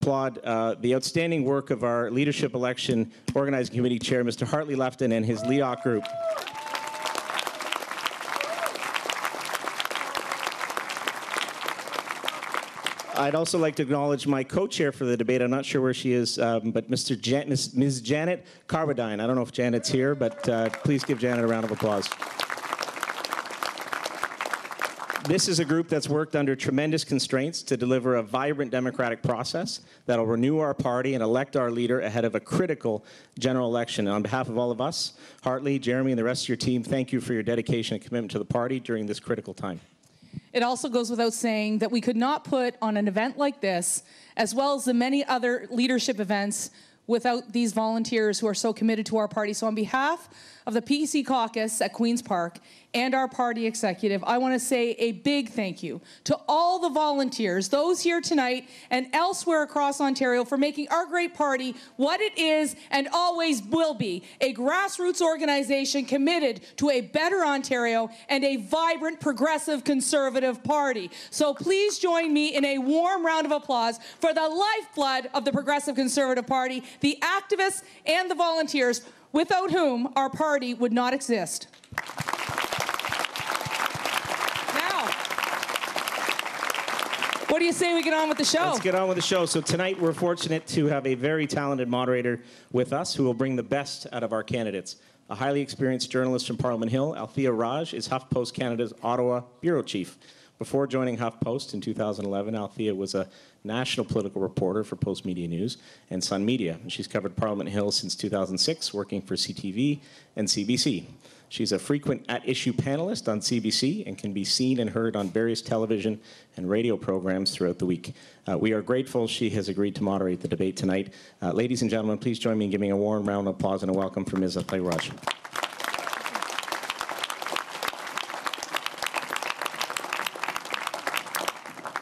applaud the outstanding work of our Leadership Election Organizing Committee Chair, Mr. Hartley Lefton, and his LEOC group. I'd also like to acknowledge my co-chair for the debate. I'm not sure where she is, but Ms. Janet Carbadine. I don't know if Janet's here, but please give Janet a round of applause. This is a group that's worked under tremendous constraints to deliver a vibrant democratic process that'll renew our party and elect our leader ahead of a critical general election. And on behalf of all of us, Hartley, Jeremy, and the rest of your team, thank you for your dedication and commitment to the party during this critical time. It also goes without saying that we could not put on an event like this, as well as the many other leadership events, without these volunteers who are so committed to our party. So on behalf of the PC caucus at Queen's Park and our party executive, I want to say a big thank you to all the volunteers, those here tonight and elsewhere across Ontario, for making our great party what it is and always will be, a grassroots organization committed to a better Ontario and a vibrant, progressive, conservative party. So please join me in a warm round of applause for the lifeblood of the Progressive Conservative Party, the activists and the volunteers, without whom our party would not exist. Now, what do you say we get on with the show? Let's get on with the show. So tonight we're fortunate to have a very talented moderator with us who will bring the best out of our candidates. A highly experienced journalist from Parliament Hill, Althea Raj is HuffPost Canada's Ottawa bureau chief. Before joining HuffPost in 2011, Althea was a national political reporter for Post Media News and Sun Media. She's covered Parliament Hill since 2006, working for CTV and CBC. She's a frequent at-issue panelist on CBC and can be seen and heard on various television and radio programs throughout the week. We are grateful she has agreed to moderate the debate tonight. Ladies and gentlemen, please join me in giving a warm round of applause and a welcome for Ms. Althea Raj.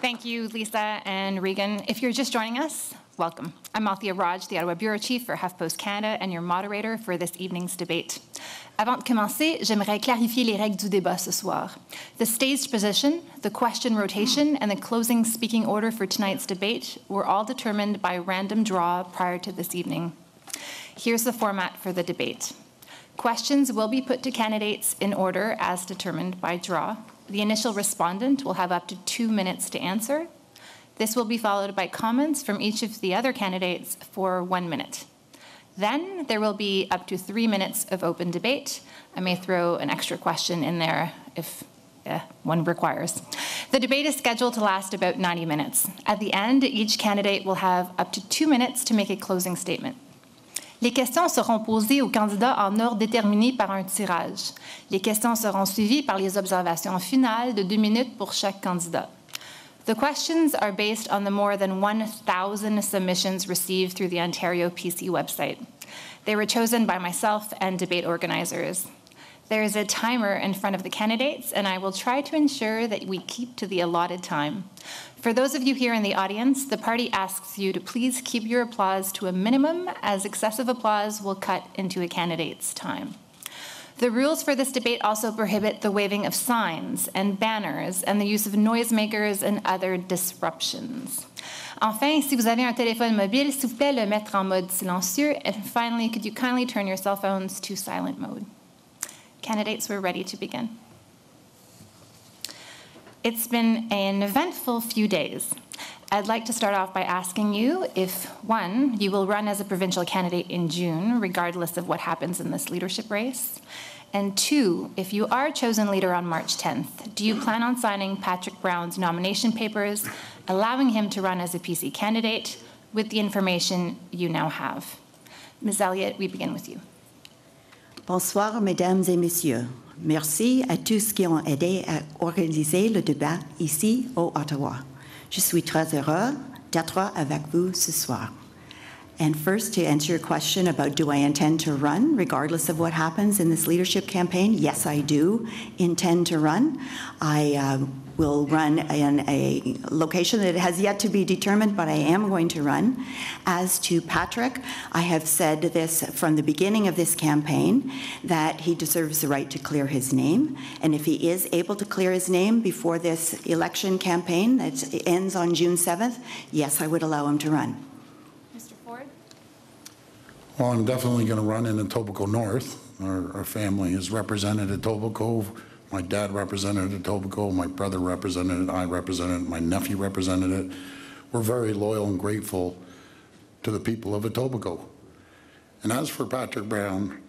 Thank you, Lisa and Regan. If you're just joining us, welcome. I'm Althea Raj, the Ottawa Bureau Chief for HuffPost Canada and your moderator for this evening's debate. Avant de commencer, j'aimerais clarifier les règles du débat ce soir. The staged position, the question rotation, and the closing speaking order for tonight's debate were all determined by random draw prior to this evening. Here's the format for the debate. Questions will be put to candidates in order as determined by draw. The initial respondent will have up to 2 minutes to answer. This will be followed by comments from each of the other candidates for 1 minute. Then there will be up to 3 minutes of open debate. I may throw an extra question in there if one requires. The debate is scheduled to last about 90 minutes. At the end, each candidate will have up to 2 minutes to make a closing statement. Les questions seront posées aux candidats en ordre déterminé par un tirage. Les questions seront suivies par les observations finales de 2 minutes pour chaque candidat. The questions are based on the more than 1,000 submissions received through the Ontario PC website. They were chosen by myself and debate organizers. There is a timer in front of the candidates, and I will try to ensure that we keep to the allotted time. For those of you here in the audience, the party asks you to please keep your applause to a minimum, as excessive applause will cut into a candidate's time. The rules for this debate also prohibit the waving of signs and banners and the use of noisemakers and other disruptions. Enfin, si vous avez un téléphone mobile, s'il vous plaît, le mettre en mode silencieux. And finally, could you kindly turn your cell phones to silent mode? Candidates, we're ready to begin. It's been an eventful few days. I'd like to start off by asking you if, 1, you will run as a provincial candidate in June, regardless of what happens in this leadership race, and 2, if you are chosen leader on March 10th, do you plan on signing Patrick Brown's nomination papers, allowing him to run as a PC candidate with the information you now have? Ms. Elliott, we begin with you. Bonsoir, mesdames et messieurs. Merci à tous qui ont aidé à organiser le débat ici au Ottawa. Je suis très heureux d'être avec vous ce soir. And first, to answer your question about do I intend to run regardless of what happens in this leadership campaign, yes, I do intend to run. I will run in a location that has yet to be determined, but I am going to run. As to Patrick, I have said this from the beginning of this campaign, that he deserves the right to clear his name. And if he is able to clear his name before this election campaign that ends on June 7th, yes, I would allow him to run. Well, I'm definitely going to run in Etobicoke North. Our family is represented at Etobicoke. My dad represented Etobicoke. My brother represented it. I represented it. My nephew represented it. We're very loyal and grateful to the people of Etobicoke. And as for Patrick Brown,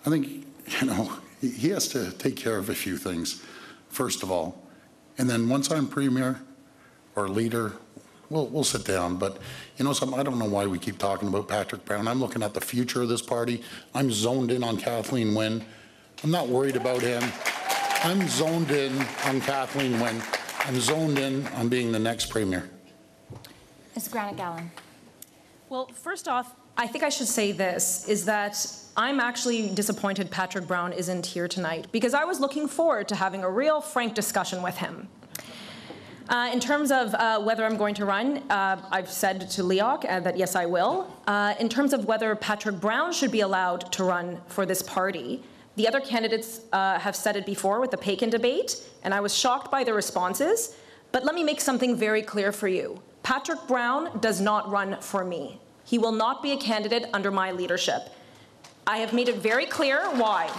I think, you know, he has to take care of a few things, first of all. And then once I'm premier or leader, we'll sit down. But you know something, I don't know why we keep talking about Patrick Brown. I'm looking at the future of this party. I'm zoned in on Kathleen Wynne. I'm not worried about him. I'm zoned in on Kathleen Wynne. I'm zoned in on being the next premier. Ms. Granic. Well, first off, I think I should say this, is that I'm actually disappointed Patrick Brown isn't here tonight, because I was looking forward to having a real frank discussion with him. In terms of whether I'm going to run, I've said to Leoc that yes, I will. In terms of whether Patrick Brown should be allowed to run for this party, the other candidates have said it before with the Pakin debate, and I was shocked by the responses. But let me make something very clear for you. Patrick Brown does not run for me. He will not be a candidate under my leadership. I have made it very clear why.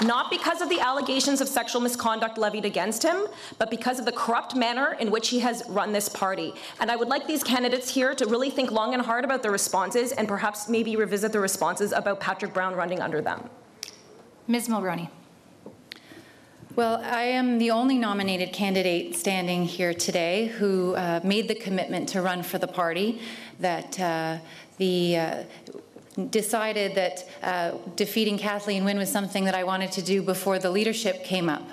Not because of the allegations of sexual misconduct levied against him, but because of the corrupt manner in which he has run this party. And I would like these candidates here to really think long and hard about their responses and perhaps maybe revisit the responses about Patrick Brown running under them. Ms. Mulroney. Well, I am the only nominated candidate standing here today who made the commitment to run for the party, that decided that defeating Kathleen Wynne was something that I wanted to do before the leadership came up.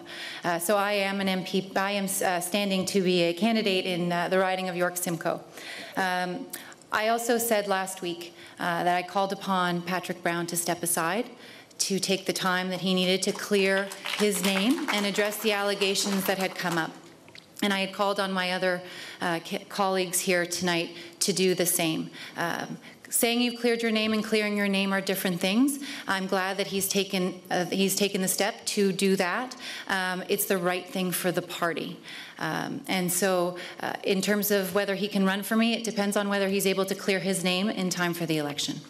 So I am an MP. I am standing to be a candidate in the riding of York Simcoe. I also said last week that I called upon Patrick Brown to step aside, to take the time that he needed to clear his name and address the allegations that had come up. And I had called on my other colleagues here tonight to do the same. Saying you've cleared your name and clearing your name are different things. I'm glad that he's taken the step to do that. It's the right thing for the party. And so in terms of whether he can run for me, it depends on whether he's able to clear his name in time for the election.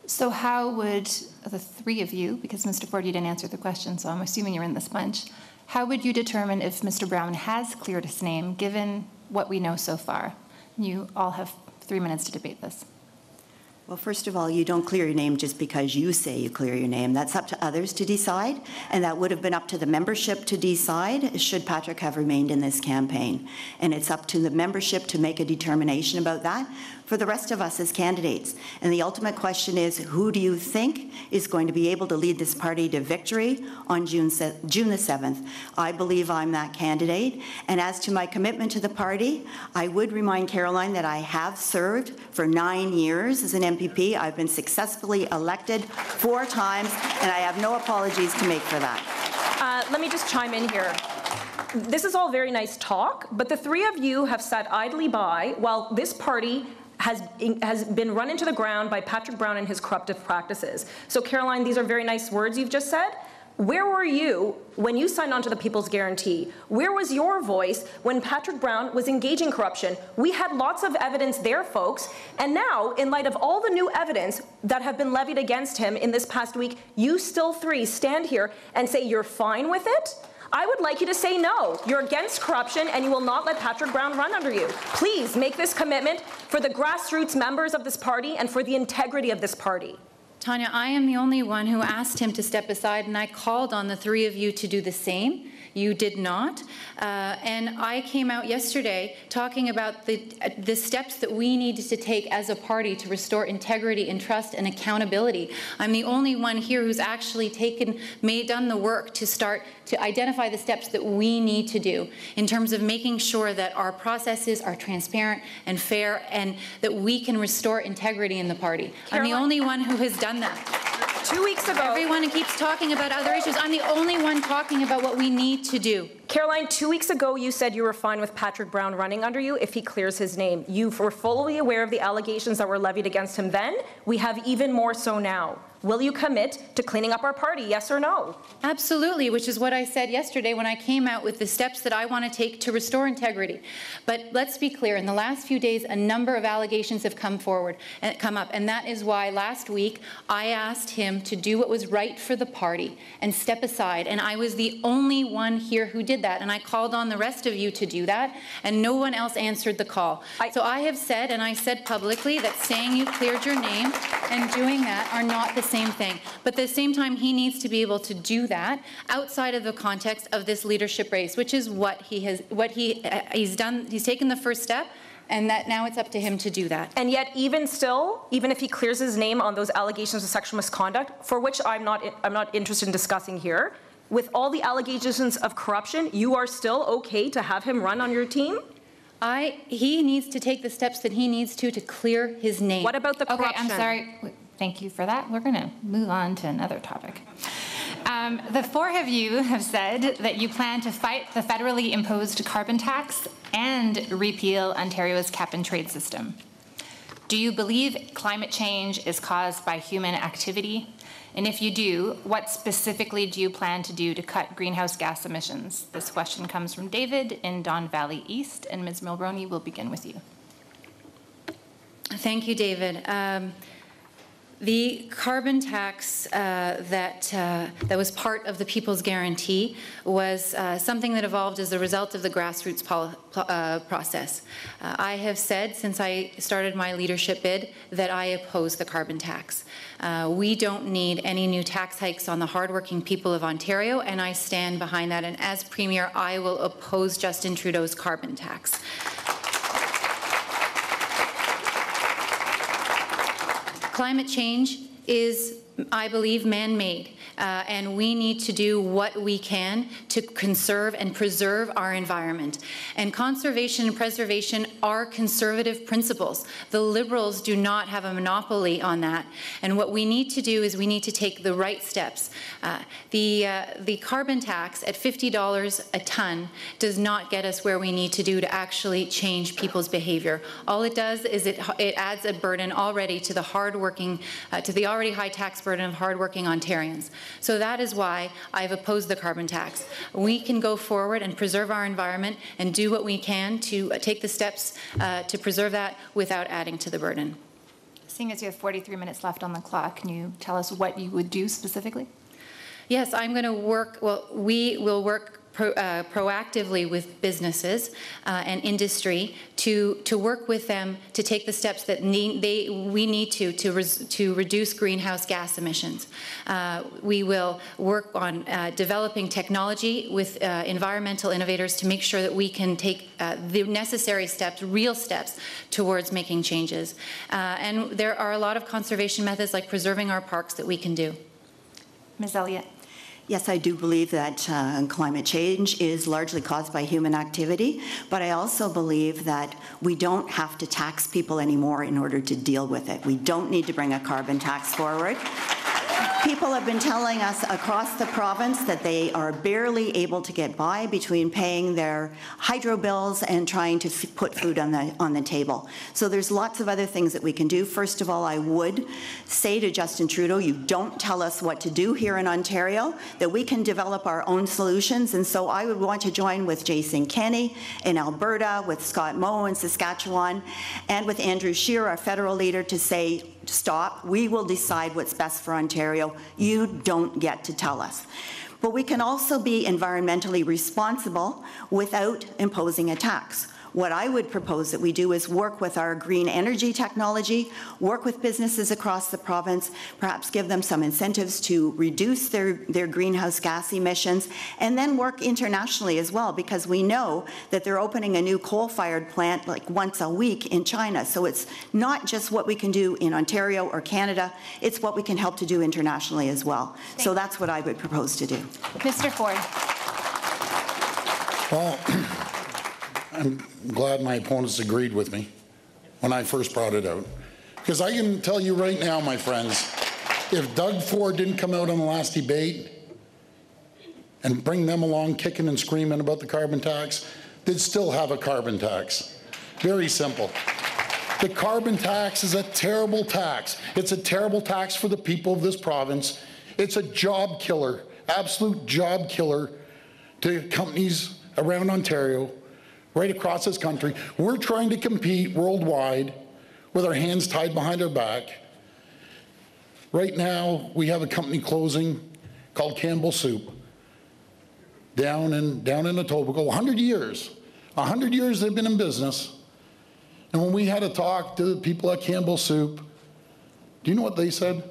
So how would the three of you, because Mr. Ford, you didn't answer the question, so I'm assuming you're in this bunch, how would you determine if Mr. Brown has cleared his name, given what we know so far? You all have 3 minutes to debate this. Well, first of all, you don't clear your name just because you say you clear your name. That's up to others to decide, and that would have been up to the membership to decide should Patrick have remained in this campaign. And it's up to the membership to make a determination about that for the rest of us as candidates. And the ultimate question is, who do you think is going to be able to lead this party to victory on June the 7th? I believe I'm that candidate. And as to my commitment to the party, I would remind Caroline that I have served for 9 years as an MPP. I've been successfully elected 4 times, and I have no apologies to make for that. Let me just chime in here. This is all very nice talk, but the three of you have sat idly by while this party has been run into the ground by Patrick Brown and his corruptive practices. So Caroline, these are very nice words you've just said. Where were you when you signed on to the People's Guarantee? Where was your voice when Patrick Brown was engaging corruption? We had lots of evidence there, folks. And now, in light of all the new evidence that have been levied against him in this past week, you still three stand here and say you're fine with it? I would like you to say no. You're against corruption and you will not let Patrick Brown run under you. Please make this commitment for the grassroots members of this party and for the integrity of this party. Tanya, I am the only one who asked him to step aside, and I called on the three of you to do the same. You did not. And I came out yesterday talking about the steps that we needed to take as a party to restore integrity and trust and accountability. I'm the only one here who's actually done the work to start to identify the steps that we need to do in terms of making sure that our processes are transparent and fair and that we can restore integrity in the party. Caroline, I'm the only one who has done that. 2 weeks ago, everyone keeps talking about other issues. I'm the only one talking about what we need to do. Caroline, 2 weeks ago, you said you were fine with Patrick Brown running under you if he clears his name. You were fully aware of the allegations that were levied against him then. We have even more so now. Will you commit to cleaning up our party, yes or no? Absolutely, which is what I said yesterday when I came out with the steps that I want to take to restore integrity. But let's be clear, in the last few days, a number of allegations have come up, and that is why last week I asked him to do what was right for the party and step aside, and I was the only one here who did that, and I called on the rest of you to do that, and no one else answered the call. So I have said, and I said publicly, that saying you cleared your name and doing that are not the same thing. But at the same time, he needs to be able to do that outside of the context of this leadership race, which is what he's done. He's taken the first step, and that now it's up to him to do that. And yet, even still, even if he clears his name on those allegations of sexual misconduct, for which I'm not interested in discussing here, with all the allegations of corruption, you are still okay to have him run on your team? He needs to take the steps that he needs to clear his name. What about the corruption? Okay, I'm sorry. Thank you for that. We're going to move on to another topic. The four of you have said that you plan to fight the federally imposed carbon tax and repeal Ontario's cap-and-trade system. Do you believe climate change is caused by human activity? And if you do, what specifically do you plan to do to cut greenhouse gas emissions? This question comes from David in Don Valley East, and Ms. Mulroney will begin with you. Thank you, David. The carbon tax that was part of the People's Guarantee was something that evolved as a result of the grassroots process. I have said since I started my leadership bid that I oppose the carbon tax. We don't need any new tax hikes on the hardworking people of Ontario, and I stand behind that. And as Premier, I will oppose Justin Trudeau's carbon tax. Climate change is, I believe, man-made, and we need to do what we can to conserve and preserve our environment. And conservation and preservation are conservative principles. The Liberals do not have a monopoly on that. And what we need to do is we need to take the right steps. The carbon tax at $50 a ton does not get us where we need to do to actually change people's behavior. All it does is it adds a burden already to the hardworking, to the already high tax burden of hardworking Ontarians. So that is why I've opposed the carbon tax. We can go forward and preserve our environment and do what we can to take the steps to preserve that without adding to the burden. Seeing as you have 43 minutes left on the clock, can you tell us what you would do specifically? Yes, I'm going to work, well, we will work proactively with businesses and industry to work with them to take the steps that we need to reduce greenhouse gas emissions. We will work on developing technology with environmental innovators to make sure that we can take the necessary steps, real steps, towards making changes. And there are a lot of conservation methods like preserving our parks that we can do. Ms. Elliott. Yes, I do believe that climate change is largely caused by human activity, but I also believe that we don't have to tax people anymore in order to deal with it. We don't need to bring a carbon tax forward. People have been telling us across the province that they are barely able to get by between paying their hydro bills and trying to put food on the table. So there's lots of other things that we can do. First of all, I would say to Justin Trudeau, you don't tell us what to do here in Ontario, that we can develop our own solutions. And so I would want to join with Jason Kenney in Alberta, with Scott Moe in Saskatchewan, and with Andrew Scheer, our federal leader, to say, stop, we will decide what's best for Ontario. You don't get to tell us. But we can also be environmentally responsible without imposing a tax. What I would propose that we do is work with our green energy technology, work with businesses across the province, perhaps give them some incentives to reduce their greenhouse gas emissions, and then work internationally as well, because we know that they're opening a new coal-fired plant like once a week in China. So it's not just what we can do in Ontario or Canada, it's what we can help to do internationally as well. So that's what I would propose to do. Mr. Ford. Well, I'm glad my opponents agreed with me when I first brought it out. Because I can tell you right now, my friends, if Doug Ford didn't come out on the last debate, and bring them along kicking and screaming about the carbon tax, they'd still have a carbon tax. Very simple. The carbon tax is a terrible tax. It's a terrible tax for the people of this province. It's a job killer, absolute job killer to companies around Ontario, right across this country. We're trying to compete worldwide with our hands tied behind our back. Right now, we have a company closing called Campbell Soup down in Etobicoke. 100 years. 100 years they've been in business. And when we had a talk to the people at Campbell Soup, do you know what they said?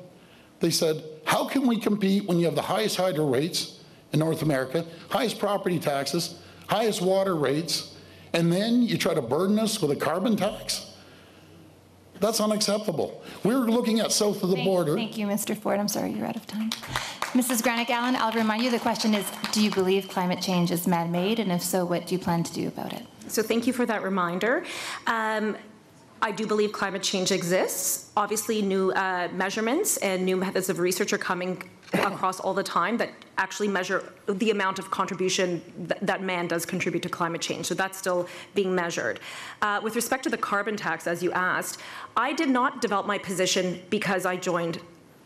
They said, how can we compete when you have the highest hydro rates in North America, highest property taxes, highest water rates, and then you try to burden us with a carbon tax? That's unacceptable. We're looking at south of the border. Thank you, Mr. Ford. I'm sorry, you're out of time. Mrs. Granic Allen, I'll remind you the question is, do you believe climate change is man-made? And if so, what do you plan to do about it? So thank you for that reminder. I do believe climate change exists. Obviously, new measurements and new methods of research are coming across all the time that actually measure the amount of contribution that man does contribute to climate change. So that's still being measured. With respect to the carbon tax, as you asked, I did not develop my position because I joined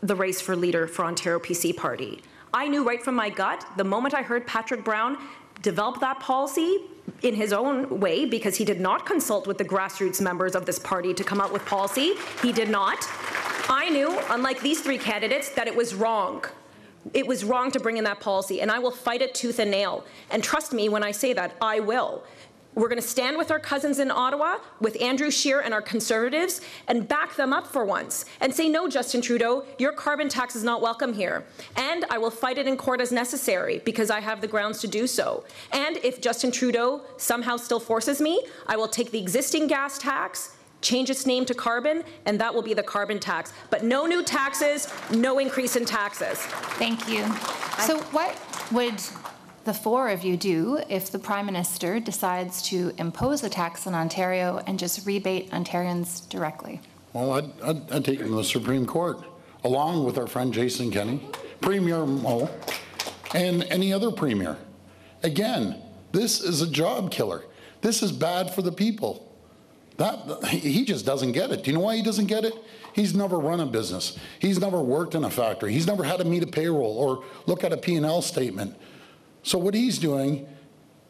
the race for leader for Ontario PC Party. I knew right from my gut, the moment I heard Patrick Brown develop that policy in his own way, because he did not consult with the grassroots members of this party to come out with policy. He did not. I knew, unlike these three candidates, that it was wrong. It was wrong to bring in that policy, and I will fight it tooth and nail. And trust me when I say that, I will. We're going to stand with our cousins in Ottawa, with Andrew Scheer and our Conservatives, and back them up for once, and say, no, Justin Trudeau, your carbon tax is not welcome here. And I will fight it in court as necessary, because I have the grounds to do so. And if Justin Trudeau somehow still forces me, I will take the existing gas tax, change its name to carbon, and that will be the carbon tax. But no new taxes, no increase in taxes. Thank you. So what would the four of you do if the Prime Minister decides to impose a tax on Ontario and just rebate Ontarians directly? Well, I'd take him to the Supreme Court, along with our friend Jason Kenney, Premier Mo, and any other Premier. Again, this is a job killer. This is bad for the people. He just doesn't get it. Do you know why he doesn't get it? He's never run a business. He's never worked in a factory. He's never had to meet a payroll or look at a P&L statement. So what he's doing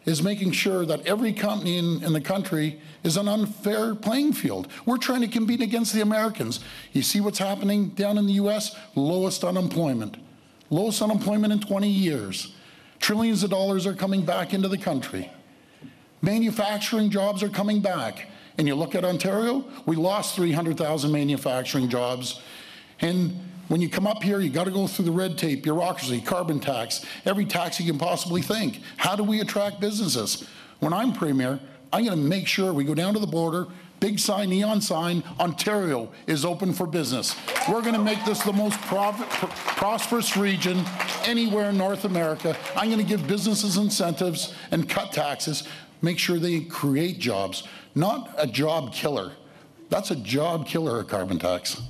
is making sure that every company in the country is an unfair playing field. We're trying to compete against the Americans. You see what's happening down in the US? Lowest unemployment. Lowest unemployment in 20 years. Trillions of dollars are coming back into the country. Manufacturing jobs are coming back. And you look at Ontario, we lost 300,000 manufacturing jobs. And when you come up here, you got to go through the red tape, bureaucracy, carbon tax, every tax you can possibly think. How do we attract businesses? When I'm Premier, I'm going to make sure we go down to the border, big sign, neon sign, Ontario is open for business. We're going to make this the most prosperous region anywhere in North America. I'm going to give businesses incentives and cut taxes, make sure they create jobs, not a job killer. That's a job killer, a carbon tax.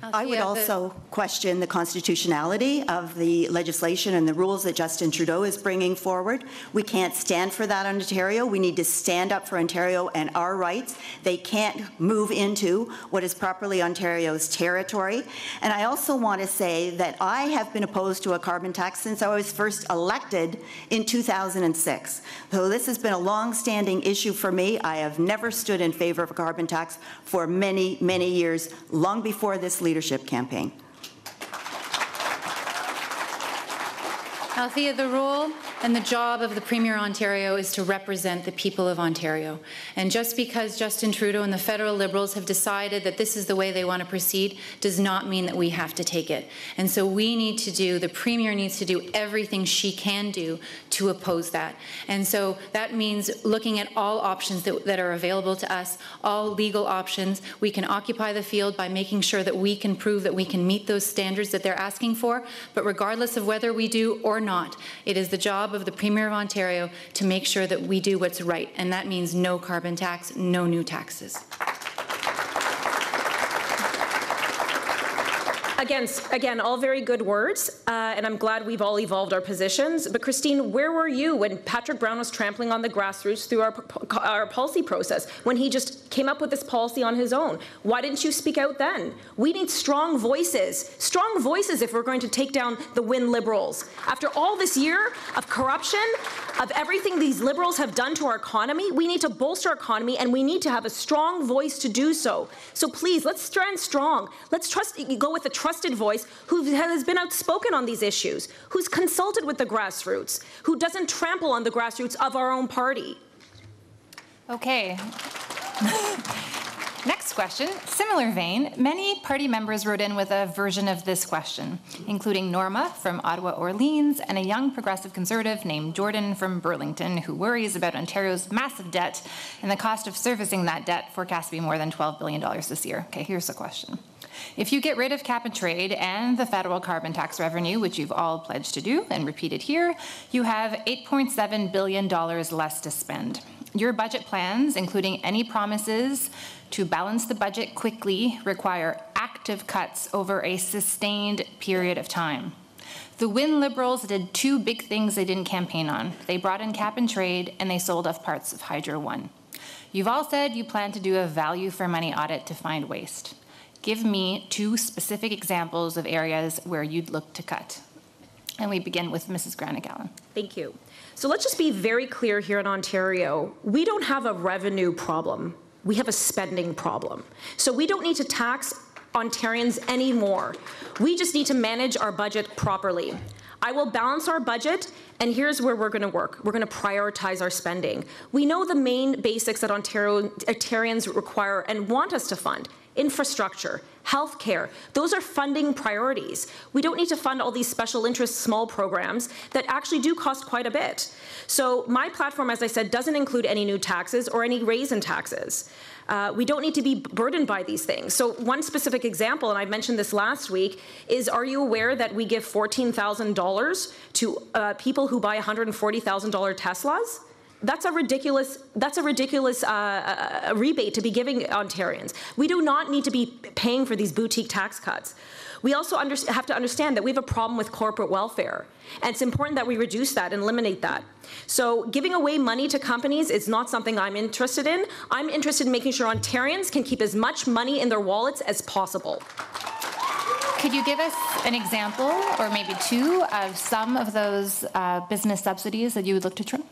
I would also question the constitutionality of the legislation and the rules that Justin Trudeau is bringing forward. We can't stand for that in Ontario. We need to stand up for Ontario and our rights. They can't move into what is properly Ontario's territory. And I also want to say that I have been opposed to a carbon tax since I was first elected in 2006. So this has been a long-standing issue for me. I have never stood in favor of a carbon tax for many, many years, long before this leadership campaign. Althea, the role and the job of the Premier of Ontario is to represent the people of Ontario. And just because Justin Trudeau and the federal Liberals have decided that this is the way they want to proceed does not mean that we have to take it. And so we need to do, the Premier needs to do everything she can do to oppose that. And so that means looking at all options that are available to us, all legal options. We can occupy the field by making sure that we can prove that we can meet those standards that they're asking for. But regardless of whether we do or not, it is the job of the Premier of Ontario to make sure that we do what's right, and that means no carbon tax, no new taxes. Again, all very good words, and I'm glad we've all evolved our positions. But Christine, where were you when Patrick Brown was trampling on the grassroots through our policy process, when he just came up with this policy on his own? Why didn't you speak out then? We need strong voices if we're going to take down the Win Liberals. After all this year of corruption, of everything these Liberals have done to our economy, we need to bolster our economy, and we need to have a strong voice to do so. So please, let's stand strong. Let's go with a trusted voice who has been outspoken on these issues, who's consulted with the grassroots, who doesn't trample on the grassroots of our own party. Okay. Next question, similar vein. Many party members wrote in with a version of this question, including Norma from Ottawa Orleans and a young progressive conservative named Jordan from Burlington, who worries about Ontario's massive debt and the cost of servicing that debt forecast to be more than $12 billion this year. Okay, here's the question. If you get rid of cap and trade and the federal carbon tax revenue, which you've all pledged to do and repeated here, you have $8.7 billion less to spend. Your budget plans, including any promises to balance the budget quickly, require active cuts over a sustained period of time. The Win Liberals did two big things they didn't campaign on. They brought in cap and trade, and they sold off parts of Hydro One. You've all said you plan to do a value for money audit to find waste. Give me two specific examples of areas where you'd look to cut. And we begin with Mrs. Granic. Thank you. So let's just be very clear here in Ontario. We don't have a revenue problem. We have a spending problem. So we don't need to tax Ontarians anymore. We just need to manage our budget properly. I will balance our budget, and here's where we're going to work. We're going to prioritize our spending. We know the main basics that Ontarians require and want us to fund. Infrastructure, healthcare, those are funding priorities. We don't need to fund all these special interest small programs that actually do cost quite a bit. So my platform, as I said, doesn't include any new taxes or any raise in taxes. We don't need to be burdened by these things. So one specific example, and I mentioned this last week, is are you aware that we give $14,000 to people who buy $140,000 Teslas? That's a ridiculous rebate to be giving Ontarians. We do not need to be paying for these boutique tax cuts. We also have to understand that we have a problem with corporate welfare, and it's important that we reduce that and eliminate that. So giving away money to companies is not something I'm interested in. I'm interested in making sure Ontarians can keep as much money in their wallets as possible. Could you give us an example, or maybe two, of some of those business subsidies that you would look to trim?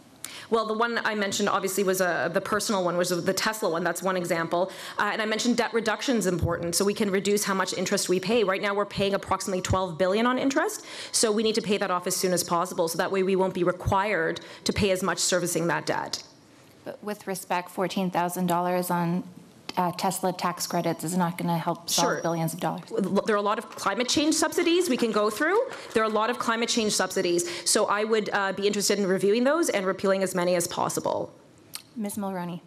Well, the one I mentioned obviously was the personal one, was the Tesla one. That's one example. And I mentioned debt reduction is important, so we can reduce how much interest we pay. Right now, we're paying approximately $12 billion on interest, so we need to pay that off as soon as possible, so that way we won't be required to pay as much servicing that debt. But with respect, $14,000 on Tesla tax credits is not going to help solve billions of dollars. There are a lot of climate change subsidies we can go through. There are a lot of climate change subsidies. So I would be interested in reviewing those and repealing as many as possible. Ms. Mulroney.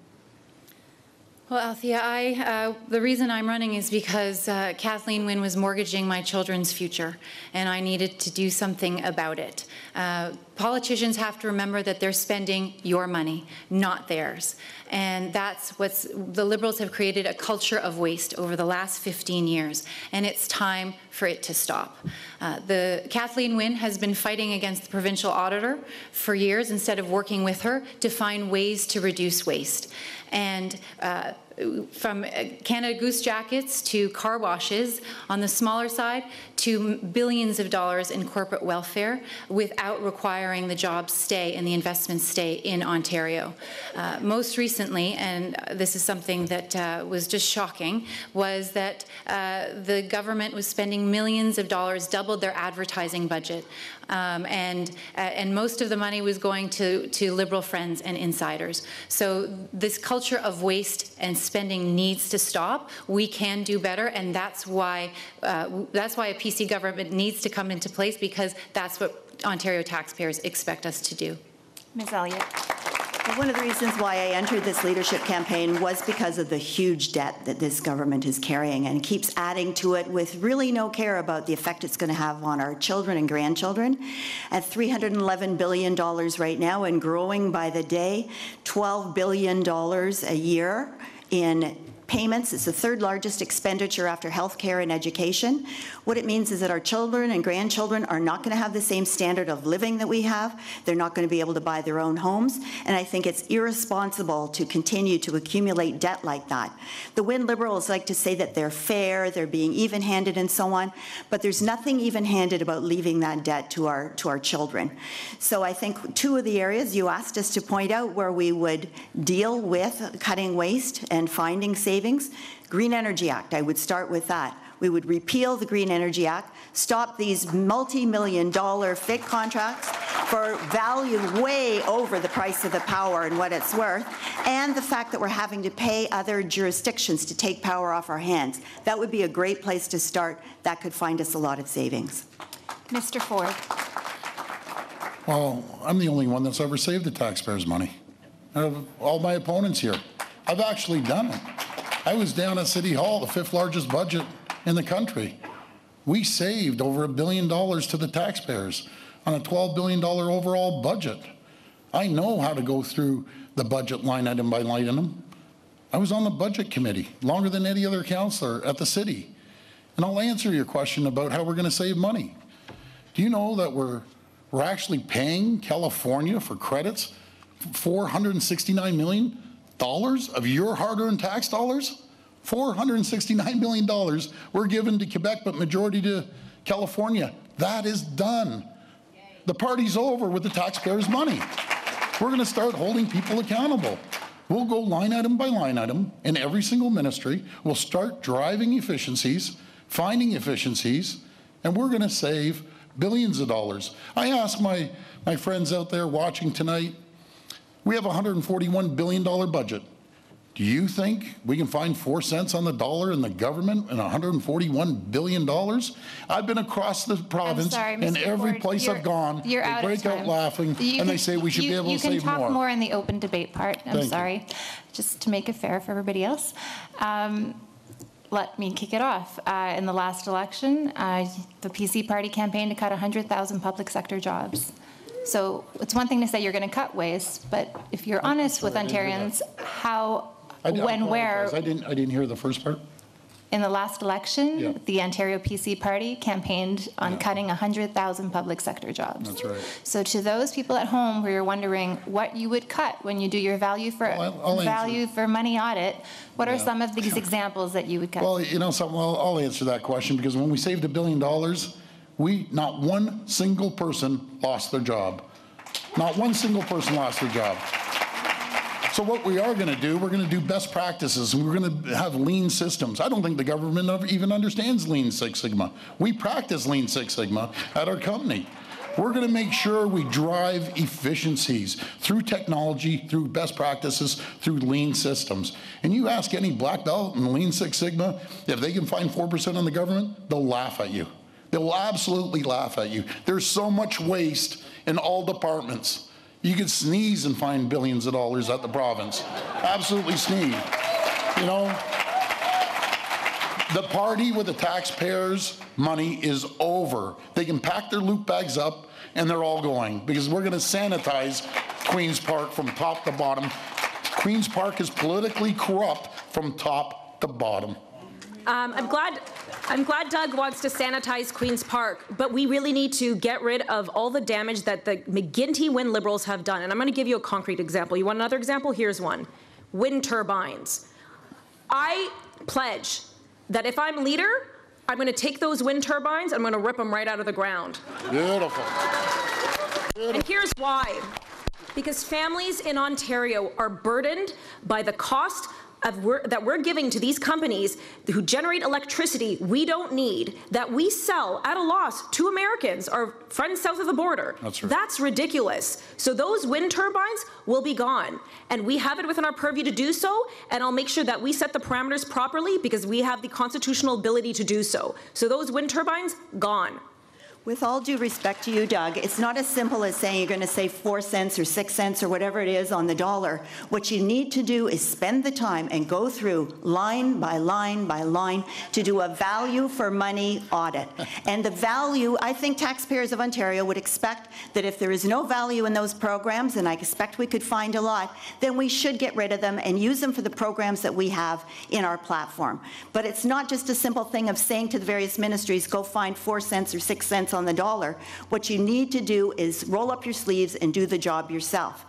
Well, Althea, the reason I'm running is because Kathleen Wynne was mortgaging my children's future, and I needed to do something about it. Politicians have to remember that they're spending your money, not theirs. And that's the Liberals have created a culture of waste over the last 15 years, and it's time for it to stop. Kathleen Wynne has been fighting against the provincial auditor for years instead of working with her to find ways to reduce waste. And from Canada Goose jackets to car washes on the smaller side to billions of dollars in corporate welfare without requiring the jobs stay and the investments stay in Ontario. Most recently, and this is something that was just shocking, was that the government was spending millions of dollars, doubled their advertising budget, and most of the money was going to Liberal friends and insiders. So this culture of waste and spending needs to stop. We can do better, and that's why a PC government needs to come into place, because that's what Ontario taxpayers expect us to do. Ms. Elliott. One of the reasons why I entered this leadership campaign was because of the huge debt that this government is carrying and keeps adding to it with really no care about the effect it's going to have on our children and grandchildren. At $311 billion right now and growing by the day, $12 billion a year in payments. It's the third largest expenditure after healthcare and education. What it means is that our children and grandchildren are not going to have the same standard of living that we have. They're not going to be able to buy their own homes. And I think it's irresponsible to continue to accumulate debt like that. The Wynne Liberals like to say that they're fair, they're being even-handed and so on, but there's nothing even-handed about leaving that debt to our children. So I think two of the areas you asked us to point out where we would deal with cutting waste and finding savings, Green Energy Act, I would start with that. We would repeal the Green Energy Act, stop these multi-million-dollar FIT contracts for value way over the price of the power and what it's worth, and the fact that we're having to pay other jurisdictions to take power off our hands. That would be a great place to start. That could find us a lot of savings. Mr. Ford. Well, I'm the only one that's ever saved the taxpayers' money. Out of all my opponents here, I've actually done it. I was down at City Hall, the 5th largest budget in the country. We saved over $1 billion to the taxpayers on a $12 billion overall budget. I know how to go through the budget line item by line item. I was on the budget committee longer than any other councillor at the city. And I'll answer your question about how we're going to save money. Do you know that we're actually paying California for credits $469 million of your hard-earned tax dollars? $469 million were given to Quebec, but majority to California. That is done. The party's over with the taxpayers' money. We're going to start holding people accountable. We'll go line item by line item in every single ministry. We'll start driving efficiencies, finding efficiencies, and we're going to save billions of dollars. I ask my friends out there watching tonight, we have a $141 billion budget. Do you think we can find 4 cents on the dollar in the government and $141 billion? I've been across the province, and every place I've gone, they break out laughing, and they say we should be able to save more. You can talk more in the open debate part. I'm sorry. Just to make it fair for everybody else. Let me kick it off. In the last election, the PC party campaigned to cut 100,000 public sector jobs. So it's one thing to say you're going to cut waste, but if you're honest with Ontarians, how, when, where? I didn't hear the first part. In the last election, the Ontario PC party campaigned on cutting 100,000 public sector jobs. That's right. So to those people at home where you're wondering what you would cut when you do your value for money audit, what are some of these examples that you would cut? Well, you know something, I'll answer that question, because when we saved $1 billion, not one single person lost their job. Not one single person lost their job. So what we are going to do, we're going to do best practices, and we're going to have lean systems. I don't think the government even understands Lean Six Sigma. We practice Lean Six Sigma at our company. We're going to make sure we drive efficiencies through technology, through best practices, through lean systems. And you ask any black belt in Lean Six Sigma, if they can find 4% on the government, they'll laugh at you. They will absolutely laugh at you. There's so much waste in all departments. You could sneeze and find billions of dollars at the province. Absolutely sneeze. You know, the party with the taxpayers' money is over. They can pack their loot bags up and they're all going, because we're going to sanitize Queen's Park from top to bottom. Queen's Park is politically corrupt from top to bottom. I'm glad Doug wants to sanitize Queen's Park, but we really need to get rid of all the damage that the McGuinty Wynne Liberals have done. And I'm going to give you a concrete example. You want another example? Here's one. Wind turbines. I pledge that if I'm leader, I'm going to take those wind turbines, I'm going to rip them right out of the ground. Beautiful. And here's why. Because families in Ontario are burdened by the cost that we're giving to these companies who generate electricity we don't need, that we sell at a loss to Americans, our friends south of the border. That's right. That's ridiculous. So those wind turbines will be gone. And we have it within our purview to do so, and I'll make sure that we set the parameters properly, because we have the constitutional ability to do so. So those wind turbines, gone. With all due respect to you, Doug, it's not as simple as saying you're going to save 4 cents or 6 cents or whatever it is on the dollar. What you need to do is spend the time and go through line by line by line to do a value for money audit. And the value, I think taxpayers of Ontario would expect that if there is no value in those programs, and I expect we could find a lot, then we should get rid of them and use them for the programs that we have in our platform. But it's not just a simple thing of saying to the various ministries, go find 4 cents or 6 cents on the dollar. What you need to do is roll up your sleeves and do the job yourself.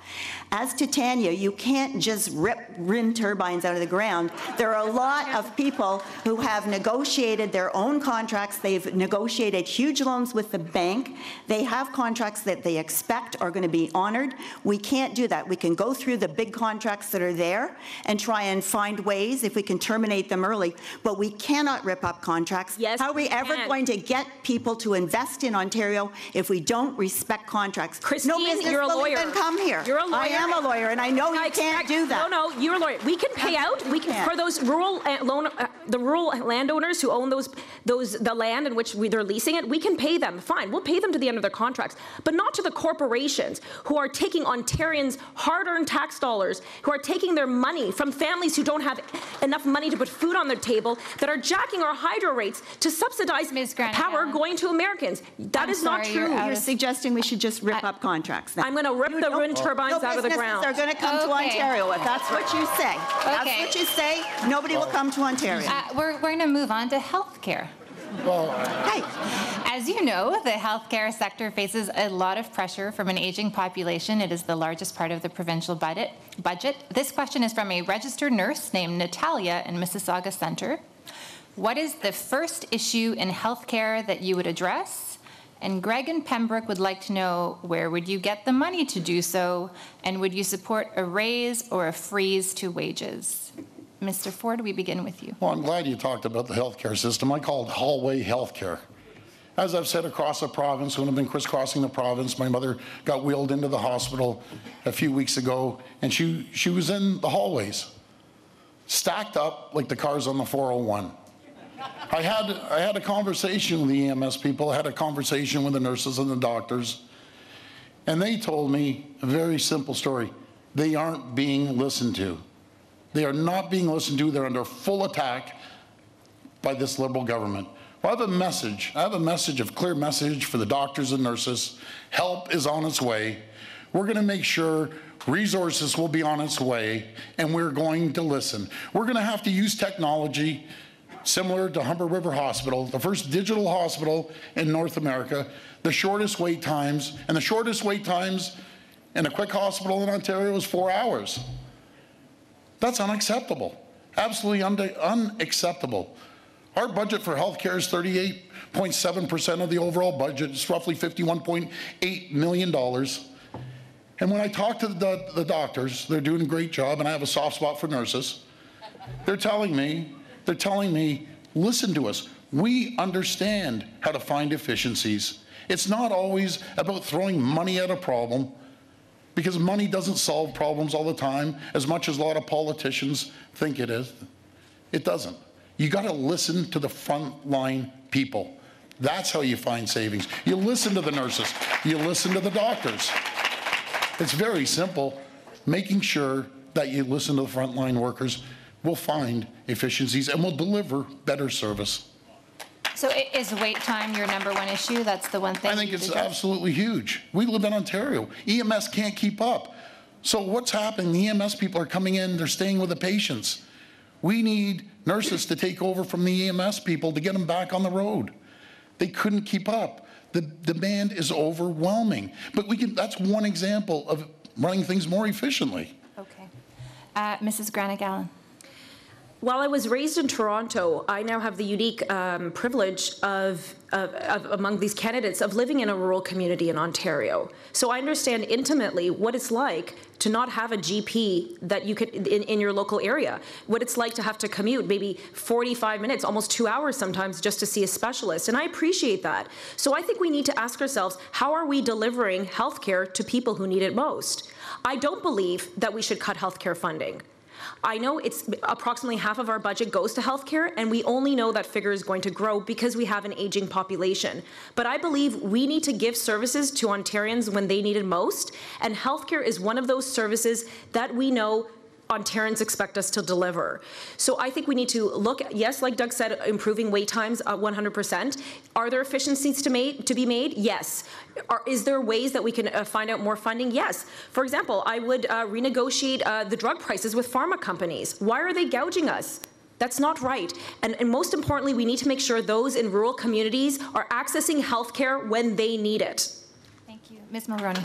As to Tanya, you can't just rip wind turbines out of the ground. There are a lot of people who have negotiated their own contracts. They've negotiated huge loans with the bank. They have contracts that they expect are going to be honored. We can't do that. We can go through the big contracts that are there and try and find ways if we can terminate them early, but we cannot rip up contracts. Yes, how are we ever going to get people to invest in Ontario if we don't respect contracts? Christine, no business you're a will lawyer. even come here. You're a lawyer. I am a lawyer, and I know you can't do that. No, you're a lawyer. We can pay out. We can for those rural the rural landowners who own the land in which they're leasing it. We can pay them. Fine, we'll pay them to the end of their contracts, but not to the corporations who are taking Ontarians' hard-earned tax dollars, who are taking their money from families who don't have enough money to put food on their table, that are jacking our hydro rates to subsidize power going to Americans. That is not true. You're suggesting we should just rip up contracts. I'm going to rip the wind turbines out of the ground. They're going to come to Ontario. If that's what you say, that's what you say, nobody will come to Ontario. We're going to move on to health care. Well, Hey, As you know, the healthcare sector faces a lot of pressure from an aging population. It is the largest part of the provincial budget. This question is from a registered nurse named Natalia in Mississauga Centre. What is the first issue in healthcare that you would address? And Greg and Pembroke would like to know, where would you get the money to do so? And would you support a raise or a freeze to wages? Mr. Ford, we begin with you. well, I'm glad you talked about the healthcare system. I call it hallway healthcare. As I've said across the province, when I've been crisscrossing the province, my mother got wheeled into the hospital a few weeks ago, and she was in the hallways, stacked up like the cars on the 401. I had a conversation with the EMS people. I had a conversation with the nurses and the doctors, and they told me a very simple story. They aren't being listened to. They are not being listened to. They're under full attack by this Liberal government. Well, I have a message. I have a message, a clear message for the doctors and nurses. Help is on its way. We're going to make sure resources will be on its way, and we're going to listen. We're going to have to use technology similar to Humber River Hospital, the first digital hospital in North America, the shortest wait times, and the shortest wait times in a quick hospital in Ontario is 4 hours. That's unacceptable, absolutely unacceptable. Our budget for healthcare is 38.7% of the overall budget. It's roughly $51.8 million. And when I talk to the doctors, they're doing a great job, and I have a soft spot for nurses. They're telling me, listen to us. We understand how to find efficiencies. It's not always about throwing money at a problem, because money doesn't solve problems all the time, as much as a lot of politicians think it is. It doesn't. You got to listen to the frontline people. That's how you find savings. You listen to the nurses. You listen to the doctors. It's very simple. Making sure that you listen to the frontline workers will find efficiencies and will deliver better service. So is wait time your number one issue? That's the one thing I think it's absolutely huge. We live in Ontario. EMS can't keep up. So what's happening? The EMS people are coming in, they're staying with the patients. We need nurses to take over from the EMS people to get them back on the road. They couldn't keep up. The demand is overwhelming. But that's one example of running things more efficiently. Okay. Mrs. Granic Allen. While I was raised in Toronto, I now have the unique privilege of among these candidates of living in a rural community in Ontario. So I understand intimately what it's like to not have a GP that you could in your local area, what it's like to have to commute maybe 45 minutes, almost 2 hours sometimes just to see a specialist. And I appreciate that. So I think we need to ask ourselves, how are we delivering healthcare to people who need it most? I don't believe that we should cut healthcare funding. I know it's approximately half of our budget goes to healthcare, and we only know that figure is going to grow because we have an aging population. But I believe we need to give services to Ontarians when they need it most, and healthcare is one of those services that we know Ontarians expect us to deliver. So I think we need to look at, yes, like Doug said, improving wait times 100%. Are there efficiencies to be made? Yes. Is there ways that we can find out more funding? Yes. For example, I would renegotiate the drug prices with pharma companies. Why are they gouging us? That's not right. And most importantly, we need to make sure those in rural communities are accessing health care when they need it. Thank you. Ms. Mulroney.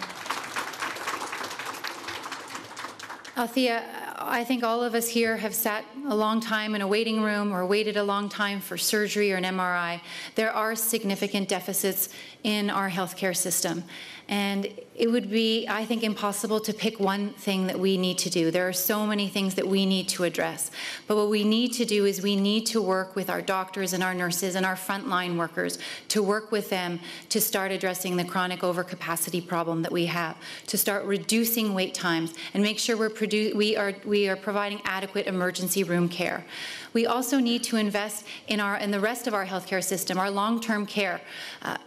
Althea, I think all of us here have sat a long time in a waiting room or waited a long time for surgery or an MRI. There are significant deficits in our healthcare system. And it would be, I think, impossible to pick one thing that we need to do. There are so many things that we need to address. But what we need to do is we need to work with our doctors and our nurses and our frontline workers to work with them to start addressing the chronic overcapacity problem that we have, to start reducing wait times and make sure we are providing adequate emergency room care. We also need to invest in the rest of our healthcare system, our long-term care.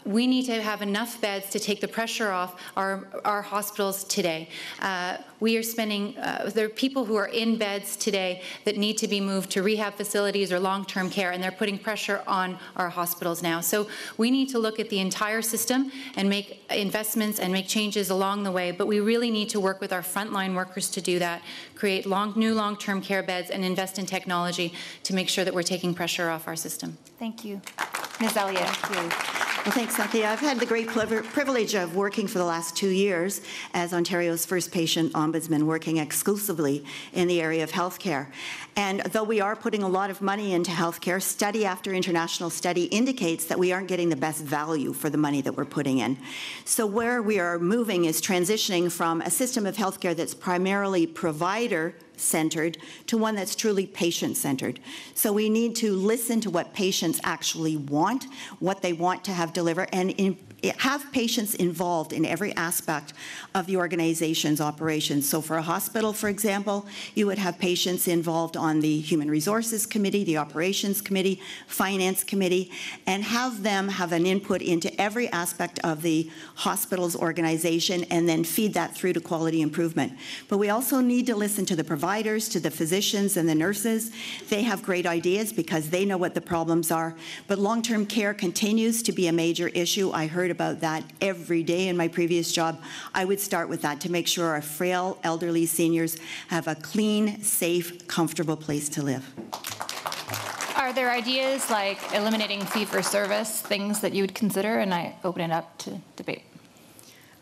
We need to have enough beds to take the pressure off our hospitals today. We are spending, there are people who are in beds today that need to be moved to rehab facilities or long-term care, and they're putting pressure on our hospitals now. So we need to look at the entire system and make investments and make changes along the way, but we really need to work with our frontline workers to do that, create new long-term care beds, and invest in technology to make sure that we're taking pressure off our system. Thank you. Ms. Elliott. Thank you. Well, thanks, Cynthia. I've had the great privilege of working for the last 2 years as Ontario's first patient ombudsman, working exclusively in the area of healthcare. And though we are putting a lot of money into healthcare, study after international study indicates that we aren't getting the best value for the money that we're putting in. So where we are moving is transitioning from a system of healthcare that's primarily provider-centered to one that's truly patient-centered. So we need to listen to what patients actually want, what they want to have delivered, and have patients involved in every aspect of the organization's operations. So for a hospital, for example, you would have patients involved on the Human Resources Committee, the Operations Committee, Finance Committee, and have them have an input into every aspect of the hospital's organization and then feed that through to quality improvement. But we also need to listen to the providers, to the physicians and the nurses. They have great ideas because they know what the problems are. But long-term care continues to be a major issue. I heard about that every day in my previous job. I would start with that to make sure our frail, elderly seniors have a clean, safe, comfortable place to live. Are there ideas like eliminating fee-for-service, things that you would consider? And I open it up to debate.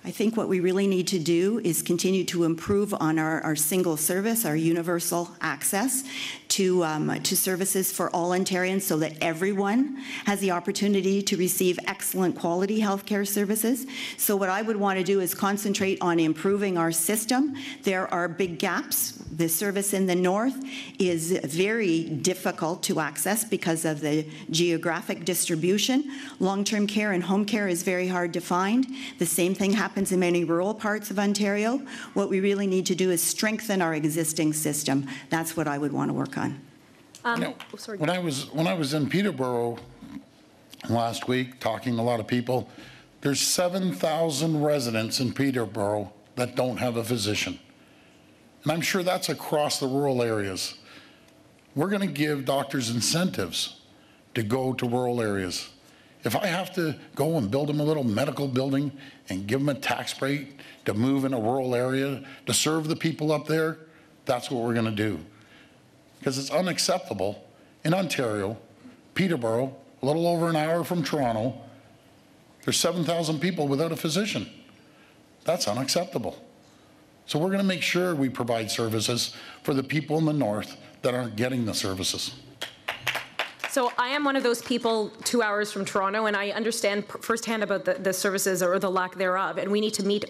I think what we really need to do is continue to improve on our single service, our universal access to services for all Ontarians so that everyone has the opportunity to receive excellent quality healthcare services. So what I would want to do is concentrate on improving our system. There are big gaps. The service in the north is very difficult to access because of the geographic distribution. Long-term care and home care is very hard to find. The same thing happens in many rural parts of Ontario. What we really need to do is strengthen our existing system. That's what I would want to work on. When I was in Peterborough last week talking to a lot of people, there's 7,000 residents in Peterborough that don't have a physician. And I'm sure that's across the rural areas. We're going to give doctors incentives to go to rural areas. If I have to go and build them a little medical building and give them a tax break to move in a rural area to serve the people up there, that's what we're going to do. Because it's unacceptable in Ontario, Peterborough, a little over an hour from Toronto, there's 7,000 people without a physician. That's unacceptable. So we're going to make sure we provide services for the people in the north that aren't getting the services. So I am one of those people 2 hours from Toronto, and I understand firsthand about the services or the lack thereof, and we need to meet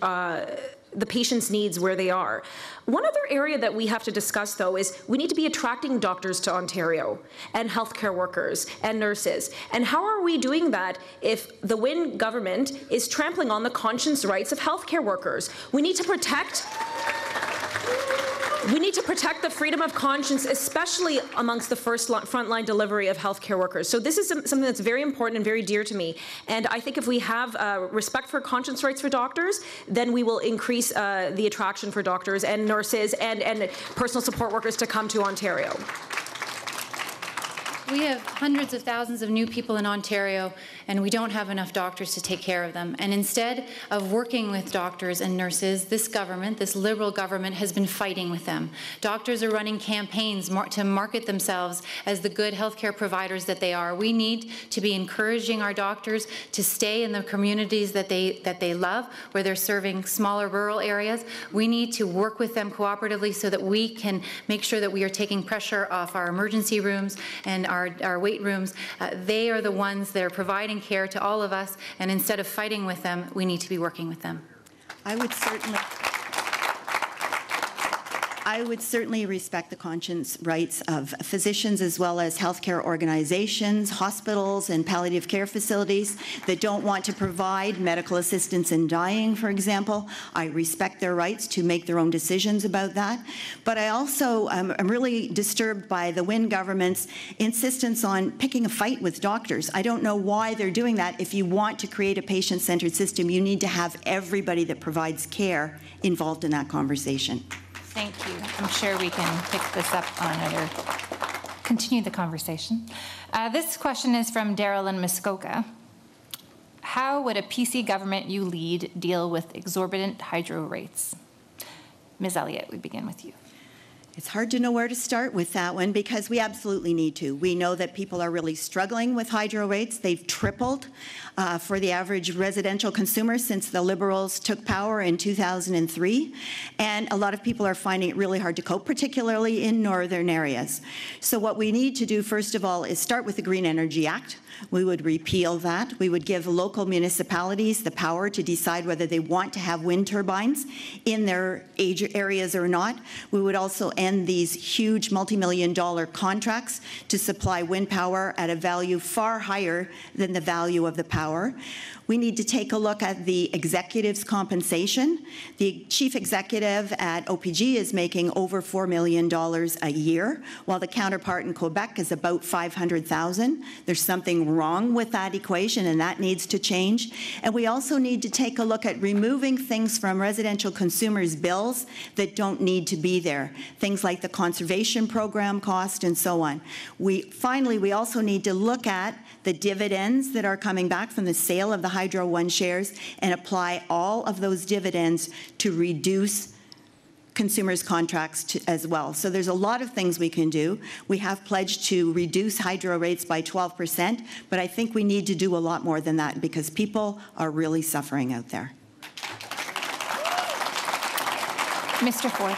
the patient's needs where they are. One other area that we have to discuss, though, is we need to be attracting doctors to Ontario and healthcare workers and nurses. And how are we doing that if the Wynne government is trampling on the conscience rights of healthcare workers? We need to protect We need to protect the freedom of conscience, especially amongst the frontline delivery of healthcare workers. So this is something that's very important and very dear to me. And I think if we have respect for conscience rights for doctors, then we will increase the attraction for doctors and nurses and personal support workers to come to Ontario. We have hundreds of thousands of new people in Ontario, and we don't have enough doctors to take care of them. And instead of working with doctors and nurses, this government, this Liberal government, has been fighting with them. Doctors are running campaigns to market themselves as the good healthcare providers that they are. We need to be encouraging our doctors to stay in the communities that they love, where they're serving smaller rural areas. We need to work with them cooperatively so that we can make sure that we are taking pressure off our emergency rooms and our wait rooms. They are the ones that are providing care to all of us, and instead of fighting with them, we need to be working with them. I would certainly respect the conscience rights of physicians as well as healthcare organizations, hospitals, and palliative care facilities that don't want to provide medical assistance in dying, for example. I respect their rights to make their own decisions about that. But I also am really disturbed by the Wynne government's insistence on picking a fight with doctors. I don't know why they're doing that. If you want to create a patient-centered system, you need to have everybody that provides care involved in that conversation. Thank you. I'm sure we can pick this up on another, continue the conversation. This question is from Daryl in Muskoka. How would a PC government you lead deal with exorbitant hydro rates? Ms. Elliott, we begin with you. It's hard to know where to start with that one because we absolutely need to. We know that people are really struggling with hydro rates. They've tripled for the average residential consumer since the Liberals took power in 2003. And a lot of people are finding it really hard to cope, particularly in northern areas. So what we need to do, first of all, is start with the Green Energy Act. We would repeal that. We would give local municipalities the power to decide whether they want to have wind turbines in their areas or not. We would also end these huge multi-million-dollar contracts to supply wind power at a value far higher than the value of the power. We need to take a look at the executive's compensation. The chief executive at OPG is making over $4 million a year, while the counterpart in Quebec is about $500,000. There's something wrong with that equation, and that needs to change. And we also need to take a look at removing things from residential consumers' bills that don't need to be there, things like the conservation program cost and so on. Finally, we also need to look at the dividends that are coming back from the sale of the Hydro One shares and apply all of those dividends to reduce consumers' contracts as well. So there's a lot of things we can do. We have pledged to reduce hydro rates by 12%, but I think we need to do a lot more than that because people are really suffering out there. Mr. Ford.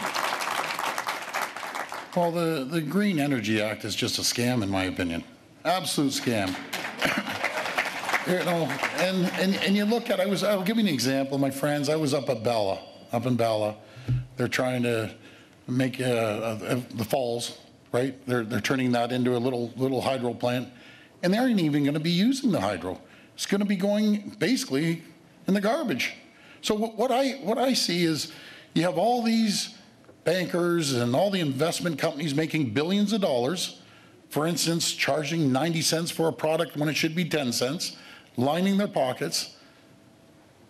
Well, the Green Energy Act is just a scam, in my opinion. Absolute scam. You know, and you look at, I'll give you an example, my friends. I was up in Bella. They're trying to make the falls, right? They're turning that into a little hydro plant, and they aren't even going to be using the hydro. It's going to be going basically in the garbage. So what I see is you have all these bankers and all the investment companies making billions of dollars, for instance, charging 90 cents for a product when it should be 10 cents, lining their pockets.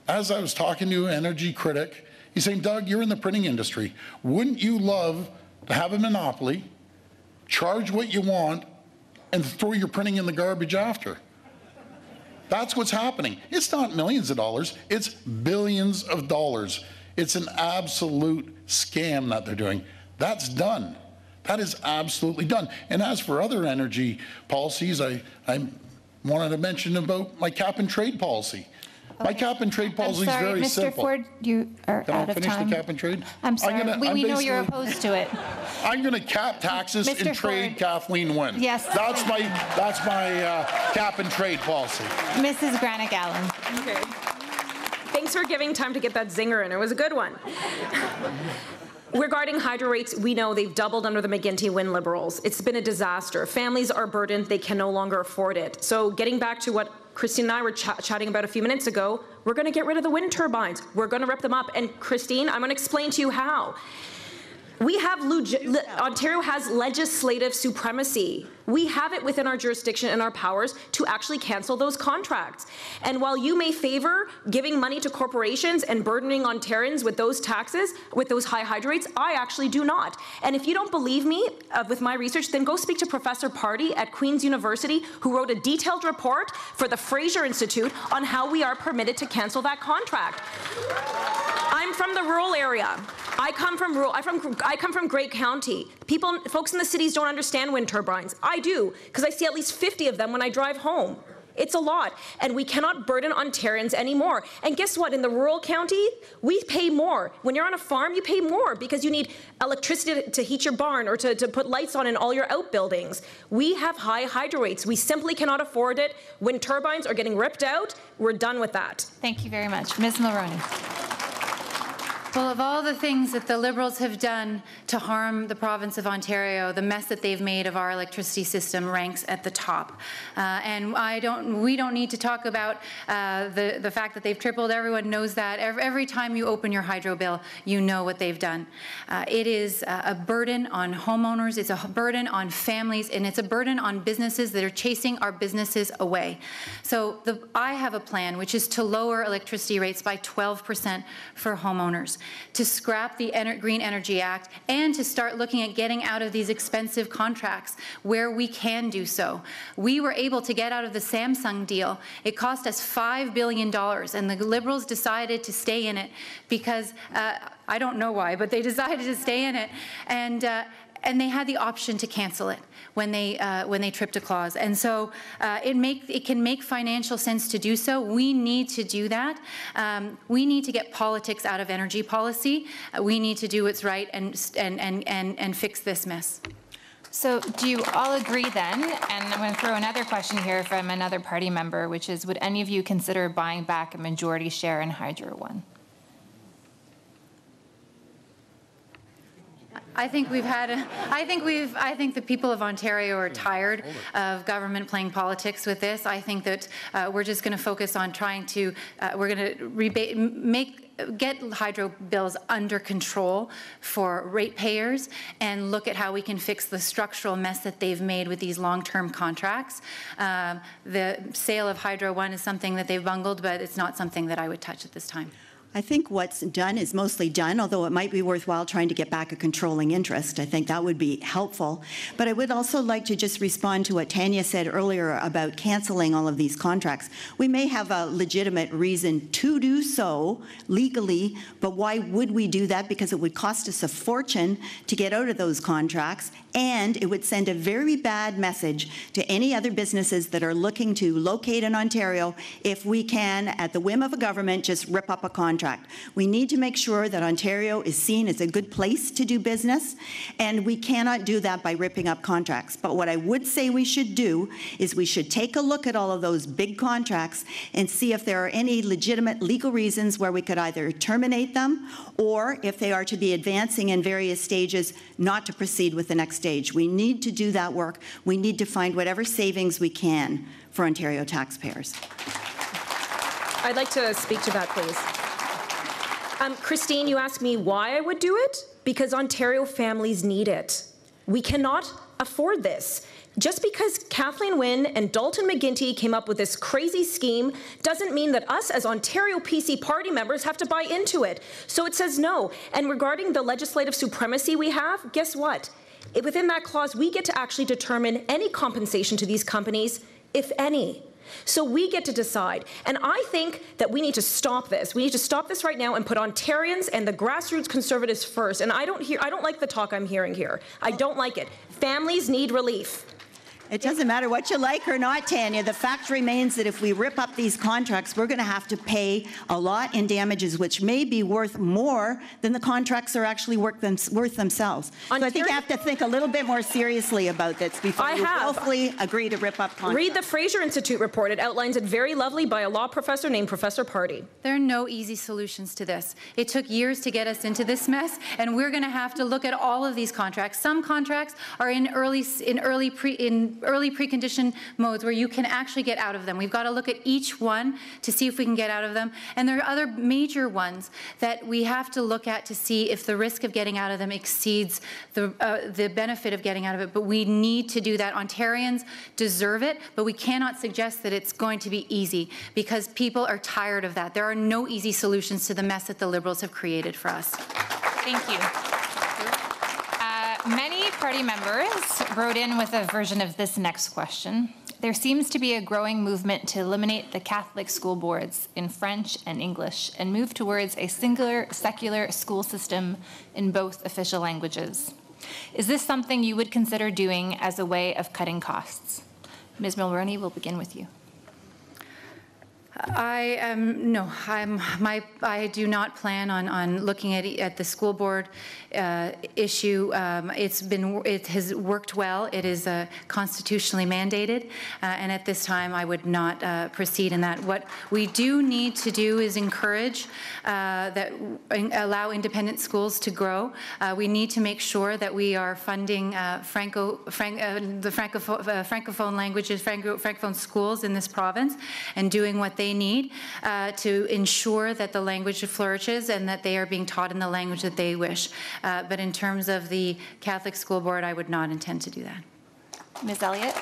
As I was talking to an energy critic, he's saying, Doug, you're in the printing industry. Wouldn't you love to have a monopoly, charge what you want, and throw your printing in the garbage after? That's what's happening. It's not millions of dollars, it's billions of dollars. It's an absolute scam that they're doing. That's done. That is absolutely done. And as for other energy policies, I wanted to mention about my cap and trade policy. Okay. My cap and trade policy is very simple. Mr. Ford, you are out of time. Can I finish the cap and trade? I'm sorry. We know you're opposed to it. I'm going to cap taxes and trade Kathleen Wynne. Yes. That's my cap and trade policy. Mrs. Granic Allen. Okay. Thanks for giving time to get that zinger in. It was a good one. Regarding hydro rates, we know they've doubled under the McGuinty-Wynne Liberals. It's been a disaster. Families are burdened. They can no longer afford it. So getting back to what Christine and I were chatting about a few minutes ago, we're going to get rid of the wind turbines. We're going to rip them up. And Christine, I'm going to explain to you how. We have, Ontario has legislative supremacy. We have it within our jurisdiction and our powers to actually cancel those contracts. And while you may favor giving money to corporations and burdening Ontarians with those taxes, with those high hydro rates, I actually do not. And if you don't believe me with my research, then go speak to Professor Party at Queen's University, who wrote a detailed report for the Fraser Institute on how we are permitted to cancel that contract. I'm from the rural area. I come from Great County. Folks in the cities don't understand wind turbines. I do, because I see at least 50 of them when I drive home. It's a lot, and we cannot burden Ontarians anymore. And guess what? In the rural county, we pay more. When you're on a farm, you pay more because you need electricity to heat your barn or to put lights on in all your outbuildings. We have high hydro rates. We simply cannot afford it. Wind turbines are getting ripped out. We're done with that. Thank you very much. Ms. Mulroney. Well, of all the things that the Liberals have done to harm the province of Ontario, the mess that they've made of our electricity system ranks at the top. And we don't need to talk about the fact that they've tripled. Everyone knows that. Every time you open your hydro bill, you know what they've done. It is a burden on homeowners, it's a burden on families, and it's a burden on businesses that are chasing our businesses away. So I have a plan, which is to lower electricity rates by 12% for homeowners, to scrap the Green Energy Act, and to start looking at getting out of these expensive contracts where we can do so. We were able to get out of the Samsung deal. It cost us $5 billion, and the Liberals decided to stay in it because, I don't know why, but they decided to stay in it, and they had the option to cancel it when they tripped a clause. And so it can make financial sense to do so. We need to do that. We need to get politics out of energy policy. We need to do what's right and fix this mess. So do you all agree then, and I'm going to throw another question here from another party member, which is, would any of you consider buying back a majority share in Hydro One? I think the people of Ontario are tired of government playing politics with this. I think that we're just going to focus on trying to, we're going to get hydro bills under control for ratepayers and look at how we can fix the structural mess that they've made with these long-term contracts. The sale of Hydro One is something that they've bungled, but it's not something that I would touch at this time. I think what's done is mostly done, although it might be worthwhile trying to get back a controlling interest. I think that would be helpful. But I would also like to just respond to what Tanya said earlier about canceling all of these contracts. We may have a legitimate reason to do so legally, but why would we do that? Because it would cost us a fortune to get out of those contracts, and it would send a very bad message to any other businesses that are looking to locate in Ontario if we can, at the whim of a government, just rip up a contract. We need to make sure that Ontario is seen as a good place to do business, and we cannot do that by ripping up contracts. But what I would say we should do is we should take a look at all of those big contracts and see if there are any legitimate legal reasons where we could either terminate them, or if they are to be advancing in various stages, not to proceed with the next stage. We need to do that work. We need to find whatever savings we can for Ontario taxpayers. I'd like to speak to that, please. Christine, you asked me why I would do it? Because Ontario families need it. We cannot afford this. Just because Kathleen Wynne and Dalton McGuinty came up with this crazy scheme doesn't mean that us as Ontario PC party members have to buy into it. So it says no. And regarding the legislative supremacy we have, guess what? Within that clause, we get to actually determine any compensation to these companies, if any. So we get to decide. And I think that we need to stop this. We need to stop this right now and put Ontarians and the grassroots Conservatives first. And I don't like the talk I'm hearing here. I don't like it. Families need relief. It doesn't matter what you like or not, Tanya. The fact remains that if we rip up these contracts, we're going to have to pay a lot in damages, which may be worth more than the contracts are actually worth themselves. So I think you have to think a little bit more seriously about this before you willfully agree to rip up contracts. Read the Fraser Institute report. It outlines it very lovely by a law professor named Professor Party. There are no easy solutions to this. It took years to get us into this mess, and we're going to have to look at all of these contracts. Some contracts are in early precondition modes where you can actually get out of them. We've got to look at each one to see if we can get out of them. And there are other major ones that we have to look at to see if the risk of getting out of them exceeds the benefit of getting out of it. But we need to do that. Ontarians deserve it, but we cannot suggest that it's going to be easy because people are tired of that. There are no easy solutions to the mess that the Liberals have created for us. Thank you. Many party members wrote in with a version of this next question. There seems to be a growing movement to eliminate the Catholic school boards in French and English and move towards a singular secular school system in both official languages. Is this something you would consider doing as a way of cutting costs? Ms. Mulroney, we'll begin with you. No, I do not plan on looking at the school board issue. It has worked well. It is constitutionally mandated, and at this time I would not proceed in that. What we do need to do is encourage allow independent schools to grow. We need to make sure that we are funding the francophone languages, francophone schools in this province, and doing what they need to ensure that the language flourishes and that they are being taught in the language that they wish. But in terms of the Catholic School Board, I would not intend to do that. Ms. Elliott?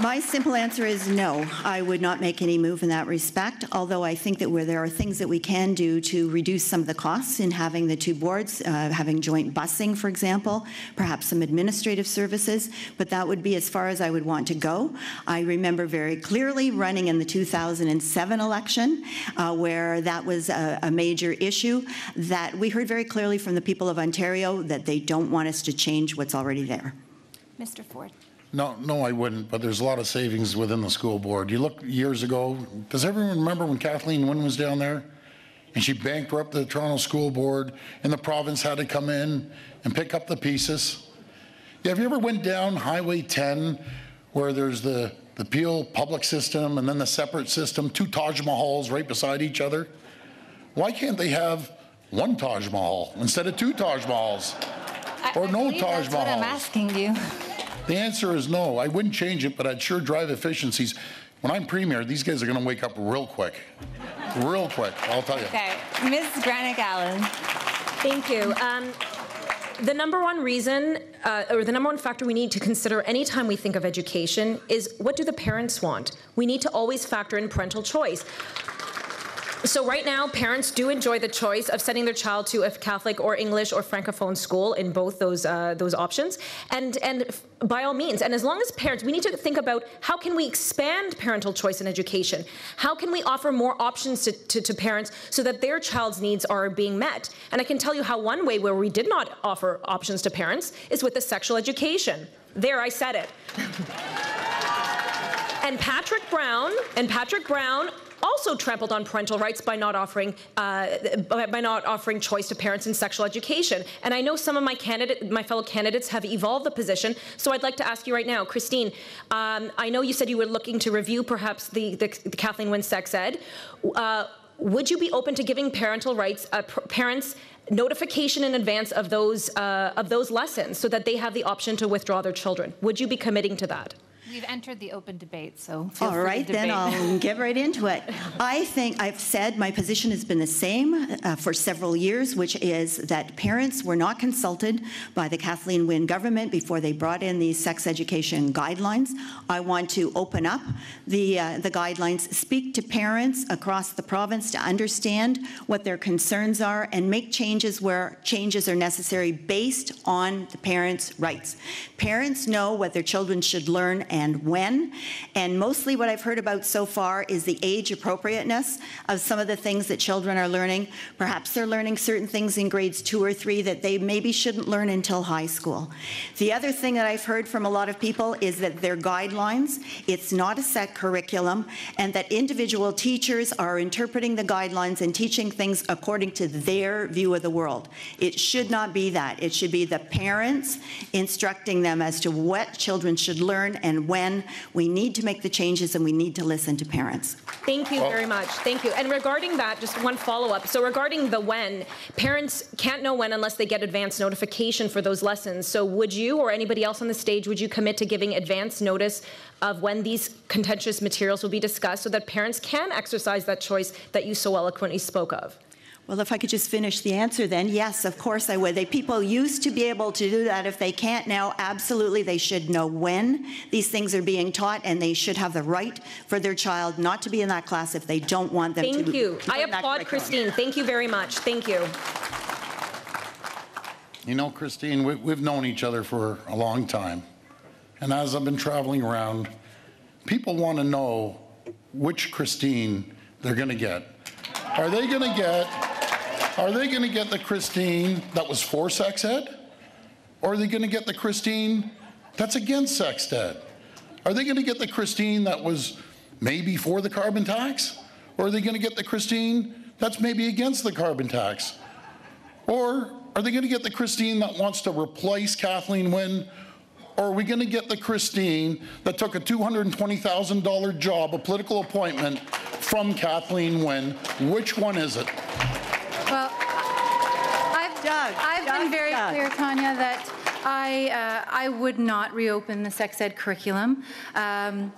My simple answer is no. I would not make any move in that respect, although I think that where there are things that we can do to reduce some of the costs in having the two boards, having joint busing, for example, perhaps some administrative services, but that would be as far as I would want to go. I remember very clearly running in the 2007 election where that was a major issue that we heard very clearly from the people of Ontario that they don't want us to change what's already there. Mr. Ford? No, I wouldn't, but there's a lot of savings within the school board. You look years ago, does everyone remember when Kathleen Wynne was down there? And she bankrupted the Toronto School Board, and the province had to come in and pick up the pieces. Yeah, have you ever went down Highway 10 where there's the Peel public system and then the separate system, two Taj Mahals right beside each other? Why can't they have one Taj Mahal instead of two Taj Mahals? Or no Taj Mahals? That's what I'm asking you. The answer is no. I wouldn't change it, but I'd sure drive efficiencies. When I'm Premier, these guys are going to wake up real quick. Real quick, I'll tell you. Okay. Ms. Granic-Allen. Thank you. The number one reason, or the number one factor we need to consider anytime we think of education is what do the parents want? We need to always factor in parental choice. So right now, parents do enjoy the choice of sending their child to a Catholic or English or Francophone school in both those options. And by all means, and as long as parents, we need to think about how can we expand parental choice in education? How can we offer more options to parents so that their child's needs are being met? And I can tell you how one way where we did not offer options to parents is with the sexual education. There, I said it. And Patrick Brown also trampled on parental rights by not offering choice to parents in sexual education. And I know some of my fellow candidates have evolved the position. So I'd like to ask you right now, Christine. I know you said you were looking to review perhaps the Kathleen Wynne sex ed. Would you be open to giving parental rights parents notification in advance of those lessons so that they have the option to withdraw their children? Would you be committing to that? We've entered the open debate, so feel all free right, to debate. Then I'll get right into it. I think I've said my position has been the same for several years, which is that parents were not consulted by the Kathleen Wynne government before they brought in these sex education guidelines. I want to open up the guidelines, speak to parents across the province to understand what their concerns are and make changes where changes are necessary based on the parents' rights. Parents know what their children should learn and when, and mostly what I've heard about so far is the age appropriateness of some of the things that children are learning. Perhaps they're learning certain things in grades 2 or 3 that they maybe shouldn't learn until high school. The other thing that I've heard from a lot of people is that their guidelines, it's not a set curriculum, and that individual teachers are interpreting the guidelines and teaching things according to their view of the world. It should not be that. It should be the parents instructing them as to what children should learn and when. We need to make the changes, and we need to listen to parents. Thank you very much. Thank you. And regarding that, just one follow-up. So regarding the when, parents can't know when unless they get advance notification for those lessons. So would you or anybody else on the stage, would you commit to giving advance notice of when these contentious materials will be discussed so that parents can exercise that choice that you so eloquently spoke of? Well, if I could just finish the answer then, yes, of course I would. People used to be able to do that. If they can't now, absolutely they should know when these things are being taught, and they should have the right for their child not to be in that class if they don't want them to. Thank you. I applaud Christine. Thank you very much. Thank you. You know, Christine, we've known each other for a long time. And as I've been traveling around, people want to know which Christine they're going to get. Are they going to get the Christine that was for sex ed? Or are they going to get the Christine that's against sex ed? Are they going to get the Christine that was maybe for the carbon tax? Or are they going to get the Christine that's maybe against the carbon tax? Or are they going to get the Christine that wants to replace Kathleen Wynne? Or are we going to get the Christine that took a $220,000 job, a political appointment, from Kathleen Wynne? Which one is it? Well, I've been very clear, Tanya, that I would not reopen the sex ed curriculum. Turns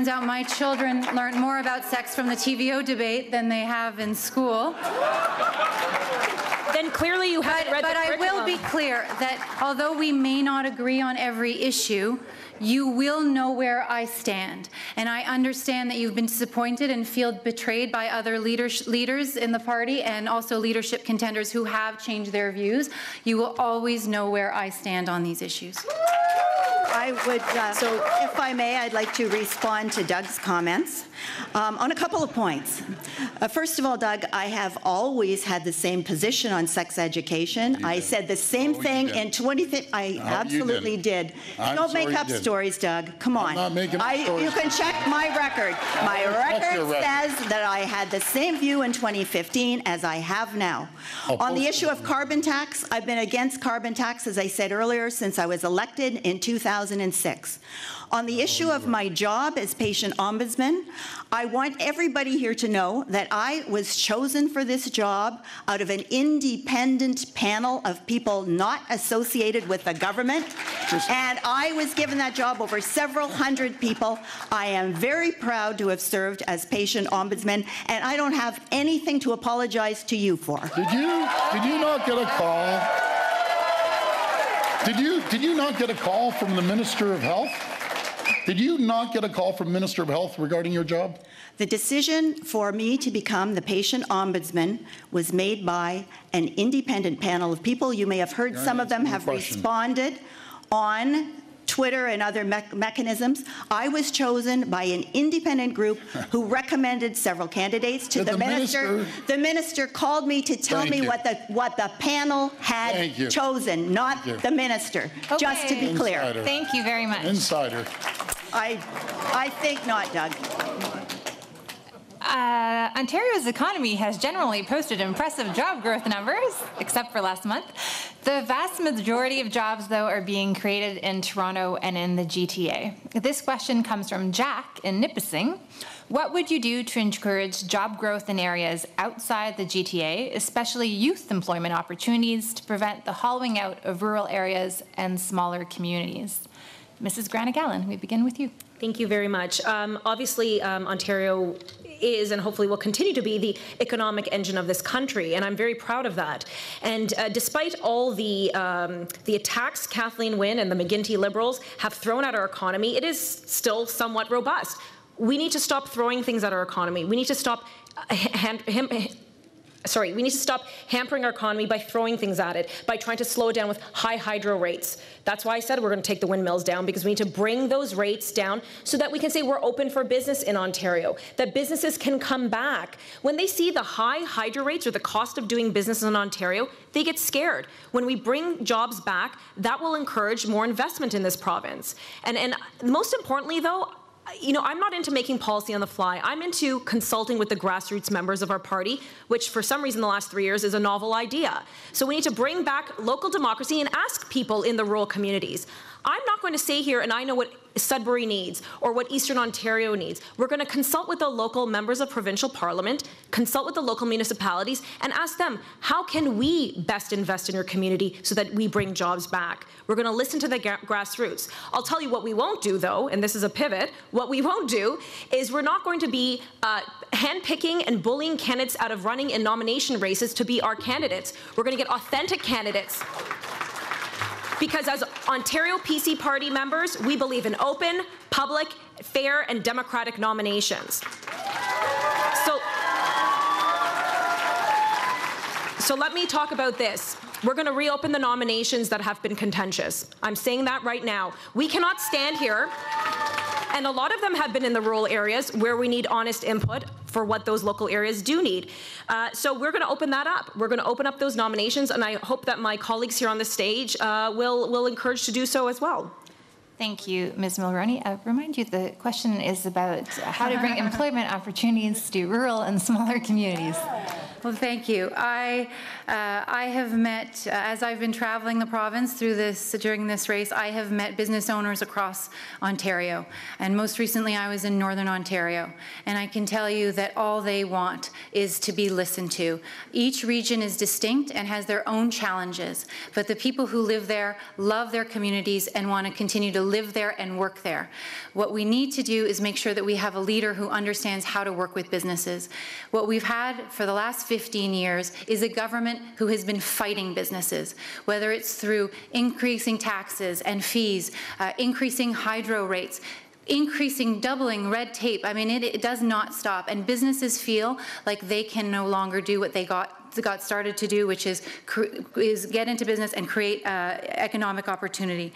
out my children learned more about sex from the TVO debate than they have in school. Then clearly you haven't read the curriculum. But I will be clear that although we may not agree on every issue, you will know where I stand. And I understand that you've been disappointed and feel betrayed by other leaders in the party, and also leadership contenders who have changed their views. You will always know where I stand on these issues. I would, so if I may, I'd like to respond to Doug's comments on a couple of points. First of all, Doug, I have always had the same position on sex education. I said the same thing in 2015. I absolutely did. Don't make up stories, Doug. Come on. I'm not making up stories. You can check my record. My record says that I had the same view in 2015 as I have now. On the issue of carbon tax, I've been against carbon tax, as I said earlier, since I was elected in 2006. On the issue of my job as patient ombudsman, I want everybody here to know that I was chosen for this job out of an independent panel of people not associated with the government, and I was given that job over several hundred people. I am very proud to have served as patient ombudsman, and I don't have anything to apologize to you for. Did you not get a call? Did you not get a call from the Minister of Health? Did you not get a call from Minister of Health regarding your job? The decision for me to become the patient ombudsman was made by an independent panel of people. You may have heard some of them have responded on Twitter and other mechanisms. I was chosen by an independent group who recommended several candidates to the minister. The minister called me to tell me what the panel had chosen, not the minister. Okay. Just to be clear. Insider. Thank you very much. Insider. I think not, Doug. Ontario's economy has generally posted impressive job growth numbers, except for last month. The vast majority of jobs, though, are being created in Toronto and in the GTA. This question comes from Jack in Nipissing. What would you do to encourage job growth in areas outside the GTA, especially youth employment opportunities, to prevent the hollowing out of rural areas and smaller communities? Mrs. Granic, we begin with you. Thank you very much. Obviously, Ontario is and hopefully will continue to be the economic engine of this country, and I'm very proud of that. And despite all the attacks Kathleen Wynne and the McGuinty Liberals have thrown at our economy, it is still somewhat robust. We need to stop throwing things at our economy. We need to stop we need to stop hampering our economy by throwing things at it, by trying to slow it down with high hydro rates. That's why I said we're going to take the windmills down, because we need to bring those rates down so that we can say we're open for business in Ontario, that businesses can come back. When they see the high hydro rates or the cost of doing business in Ontario, they get scared. When we bring jobs back, that will encourage more investment in this province. And most importantly, though, you know, I'm not into making policy on the fly. I'm into consulting with the grassroots members of our party, which for some reason the last 3 years is a novel idea. So we need to bring back local democracy and ask people in the rural communities. I'm not going to say here, and I know what Sudbury needs or what Eastern Ontario needs. We're going to consult with the local members of provincial parliament, consult with the local municipalities, and ask them, how can we best invest in your community so that we bring jobs back? We're going to listen to the grassroots. I'll tell you what we won't do, though, and this is a pivot. What we won't do is we're not going to be handpicking and bullying candidates out of running in nomination races to be our candidates. We're going to get authentic candidates. Because as Ontario PC Party members, we believe in open, public, fair, and democratic nominations. So let me talk about this. We're going to reopen the nominations that have been contentious. I'm saying that right now. We cannot stand here, and a lot of them have been in the rural areas where we need honest input for what those local areas do need. So we're going to open that up. We're going to open up those nominations, and I hope that my colleagues here on the stage will encourage to do so as well. Thank you, Ms. Mulroney. I remind you the question is about how to bring employment opportunities to rural and smaller communities. Well, thank you. I have met, as I've been traveling the province during this race, I have met business owners across Ontario. And most recently, I was in Northern Ontario. And I can tell you that all they want is to be listened to. Each region is distinct and has their own challenges. But the people who live there love their communities and want to continue to live there and work there. What we need to do is make sure that we have a leader who understands how to work with businesses. What we've had for the last 15 years is a government who has been fighting businesses, whether it's through increasing taxes and fees, increasing hydro rates, doubling red tape. I mean, it does not stop. And businesses feel like they can no longer do what they got started to do, which is get into business and create economic opportunity.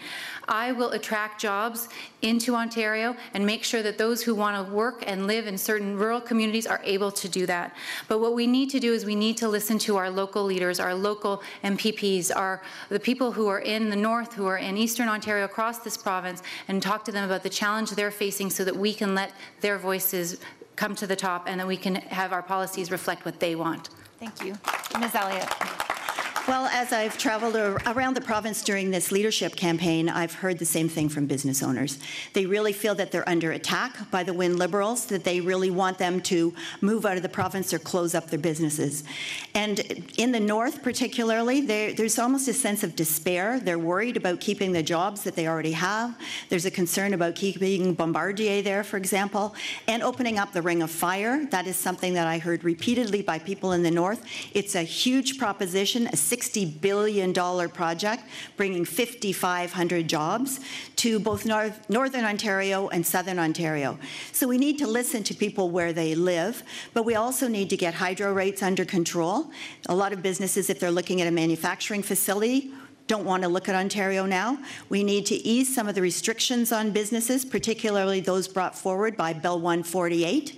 I will attract jobs into Ontario and make sure that those who want to work and live in certain rural communities are able to do that. But what we need to do is we need to listen to our local leaders, our local MPPs, the people who are in the north, who are in Eastern Ontario, across this province, and talk to them about the challenge they're facing so that we can let their voices come to the top and that we can have our policies reflect what they want. Thank you. Ms. Elliott. Well, as I've traveled around the province during this leadership campaign, I've heard the same thing from business owners. They really feel that they're under attack by the Wynne Liberals, that they really want them to move out of the province or close up their businesses. And in the north particularly, there's almost a sense of despair. They're worried about keeping the jobs that they already have. There's a concern about keeping Bombardier there, for example, and opening up the Ring of Fire. That is something that I heard repeatedly by people in the north. It's a huge proposition, a $60 billion project, bringing 5,500 jobs to both Northern Ontario and Southern Ontario. So we need to listen to people where they live, but we also need to get hydro rates under control. A lot of businesses, if they're looking at a manufacturing facility, don't want to look at Ontario now. We need to ease some of the restrictions on businesses, particularly those brought forward by Bill 148.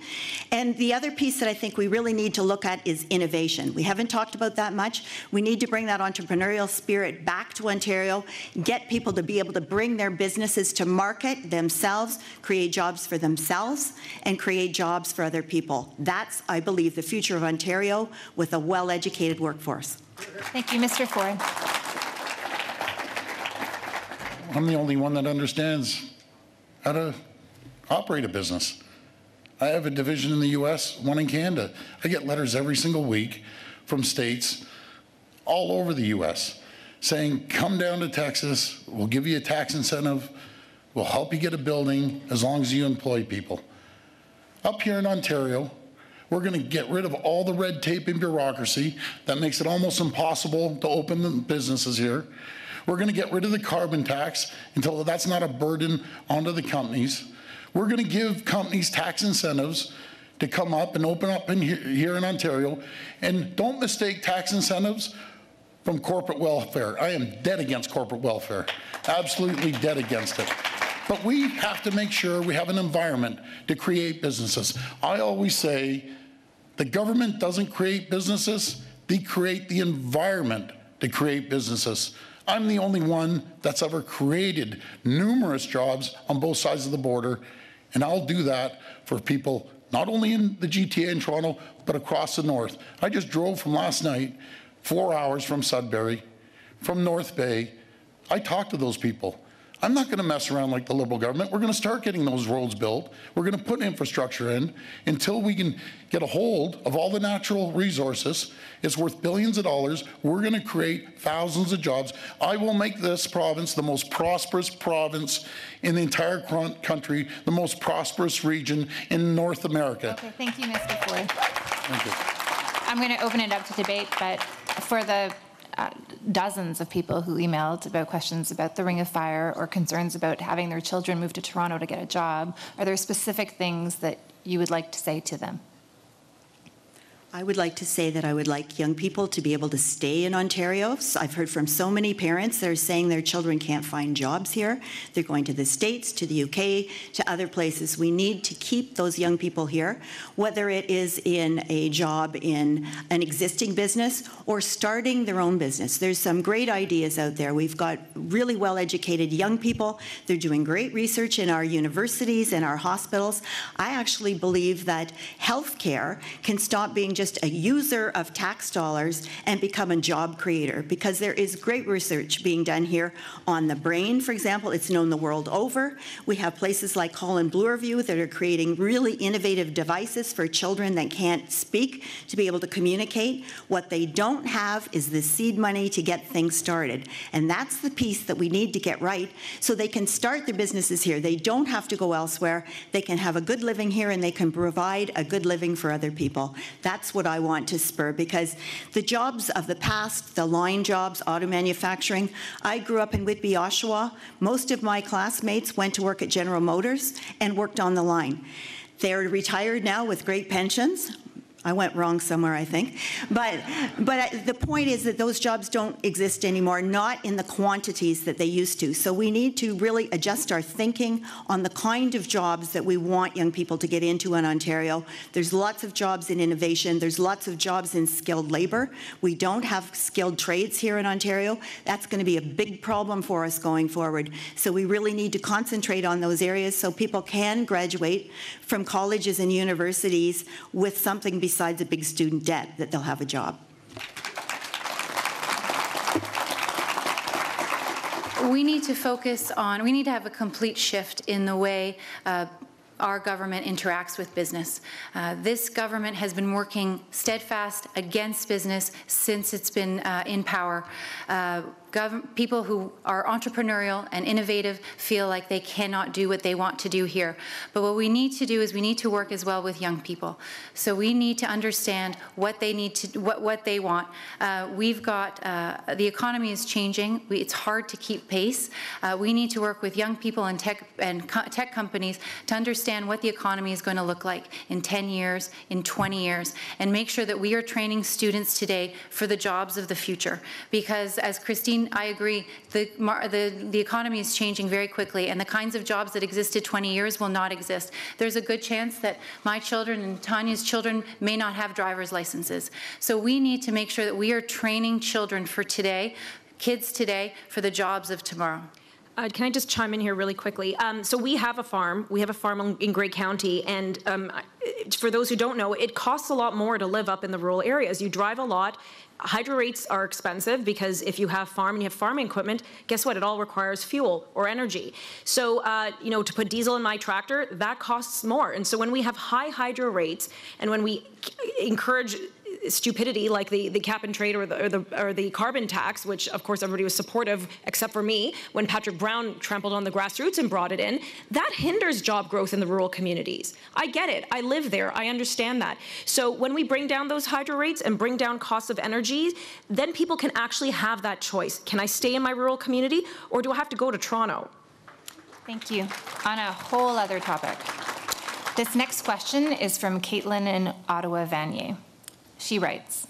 And the other piece that I think we really need to look at is innovation. We haven't talked about that much. We need to bring that entrepreneurial spirit back to Ontario, get people to be able to bring their businesses to market themselves, create jobs for themselves, and create jobs for other people. That's, I believe, the future of Ontario with a well-educated workforce. Thank you, Mr. Ford. I'm the only one that understands how to operate a business. I have a division in the US, one in Canada. I get letters every single week from states all over the US saying, come down to Texas, we'll give you a tax incentive, we'll help you get a building as long as you employ people. Up here in Ontario, we're going to get rid of all the red tape and bureaucracy that makes it almost impossible to open the businesses here. We're going to get rid of the carbon tax until that's not a burden onto the companies. We're going to give companies tax incentives to come up and open up here in Ontario. And don't mistake tax incentives from corporate welfare. I am dead against corporate welfare, absolutely dead against it. But we have to make sure we have an environment to create businesses. I always say the government doesn't create businesses, they create the environment to create businesses. I'm the only one that's ever created numerous jobs on both sides of the border, and I'll do that for people not only in the GTA in Toronto, but across the north. I just drove from last night, 4 hours from Sudbury, from North Bay. I talked to those people. I'm not going to mess around like the Liberal government. We're going to start getting those roads built. We're going to put infrastructure in until we can get a hold of all the natural resources. It's worth billions of dollars. We're going to create thousands of jobs. I will make this province the most prosperous province in the entire country, the most prosperous region in North America. Okay, thank you, Mr. Ford. Thank you. I'm going to open it up to debate, but for the dozens of people who emailed about questions about the Ring of Fire or concerns about having their children move to Toronto to get a job, are there specific things that you would like to say to them? I would like to say that I would like young people to be able to stay in Ontario. I've heard from so many parents that are saying their children can't find jobs here. They're going to the States, to the UK, to other places. We need to keep those young people here, whether it is in a job in an existing business or starting their own business. There's some great ideas out there. We've got really well-educated young people. They're doing great research in our universities and our hospitals. I actually believe that healthcare can stop being just a user of tax dollars and become a job creator, because there is great research being done here on the brain, for example. It's known the world over. We have places like Holland Bloorview that are creating really innovative devices for children that can't speak to be able to communicate. What they don't have is the seed money to get things started. And that's the piece that we need to get right so they can start their businesses here. They don't have to go elsewhere. They can have a good living here and they can provide a good living for other people. That's what I want to spur, because the jobs of the past, the line jobs, auto manufacturing, I grew up in Whitby, Oshawa. Most of my classmates went to work at General Motors and worked on the line. They're retired now with great pensions. I went wrong somewhere, I think. But the point is that those jobs don't exist anymore, not in the quantities that they used to. So we need to really adjust our thinking on the kind of jobs that we want young people to get into in Ontario. There's lots of jobs in innovation. There's lots of jobs in skilled labor. We don't have skilled trades here in Ontario. That's going to be a big problem for us going forward. So we really need to concentrate on those areas so people can graduate from colleges and universities with something besides a big student debt, that they'll have a job. We need to focus on, we need to have a complete shift in the way our government interacts with business. This government has been working steadfast against business since it's been in power. People who are entrepreneurial and innovative feel like they cannot do what they want to do here. But what we need to do is we need to work as well with young people. So we need to understand what they need to, what they want. We've got, the economy is changing. It's hard to keep pace. We need to work with young people and tech companies to understand what the economy is going to look like in 10 years, in 20 years, and make sure that we are training students today for the jobs of the future. Because as Christine, I agree, the economy is changing very quickly, and the kinds of jobs that existed 20 years will not exist. There's a good chance that my children and Tanya's children may not have driver's licenses. So we need to make sure that we are training children for today, kids today, for the jobs of tomorrow. Can I just chime in here really quickly? So we have a farm. We have a farm in Grey County, and for those who don't know, it costs a lot more to live up in the rural areas. You drive a lot. Hydro rates are expensive because if you have farm and you have farming equipment, guess what? It all requires fuel or energy. So, you know, to put diesel in my tractor, that costs more. And so when we have high hydro rates and when we encourage stupidity like the cap and trade or the carbon tax, which of course everybody was supportive except for me when Patrick Brown trampled on the grassroots and brought it in, that hinders job growth in the rural communities. I get it. I live there. I understand that. So when we bring down those hydro rates and bring down costs of energy, then people can actually have that choice. Can I stay in my rural community or do I have to go to Toronto? Thank you. On a whole other topic. This next question is from Caitlin in Ottawa, Vanier. She writes,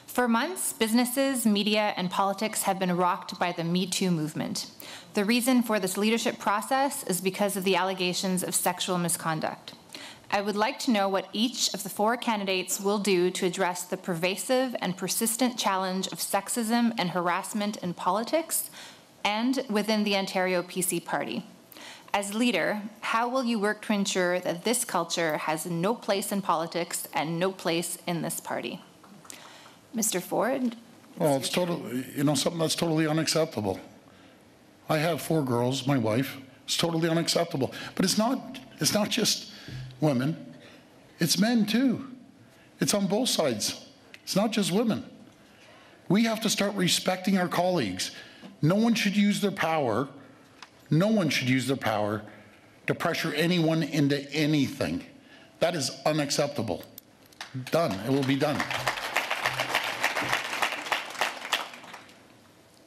for months, businesses, media, and politics have been rocked by the Me Too movement. The reason for this leadership process is because of the allegations of sexual misconduct. I would like to know what each of the 4 candidates will do to address the pervasive and persistent challenge of sexism and harassment in politics and within the Ontario PC Party. As leader, how will you work to ensure that this culture has no place in politics and no place in this party? Mr. Ford? Well, it's totally, you know, something that's totally unacceptable. I have 4 girls, my wife. It's totally unacceptable. But it's not just women, it's men too. It's on both sides. It's not just women. We have to start respecting our colleagues. No one should use their power, to pressure anyone into anything. That is unacceptable. Done. It will be done.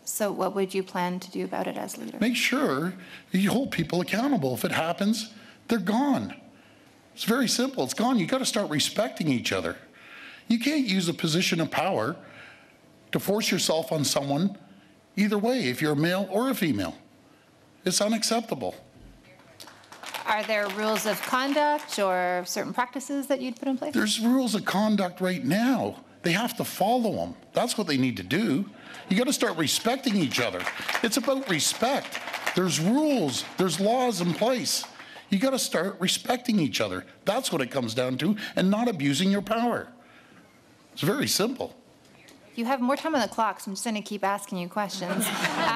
So what would you plan to do about it as leader? Make sure you hold people accountable. If it happens, they're gone. It's very simple. It's gone. You got to start respecting each other. You can't use a position of power to force yourself on someone either way, if you're a male or a female. It's unacceptable. Are there rules of conduct or certain practices that you'd put in place? There's rules of conduct right now. They have to follow them. That's what they need to do. You got to start respecting each other. It's about respect. There's rules, there's laws in place. You got to start respecting each other. That's what it comes down to, and not abusing your power. It's very simple. You have more time on the clock, so I'm just going to keep asking you questions.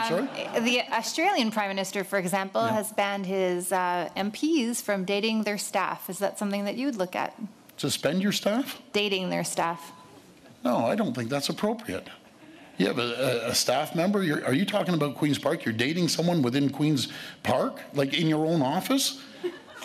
Sorry? The Australian Prime Minister, for example, has banned his MPs from dating their staff. Is that something that you would look at? Suspend your staff? Dating their staff? No, I don't think that's appropriate. You have a staff member, are you talking about Queen's Park? You're dating someone within Queen's Park, like in your own office?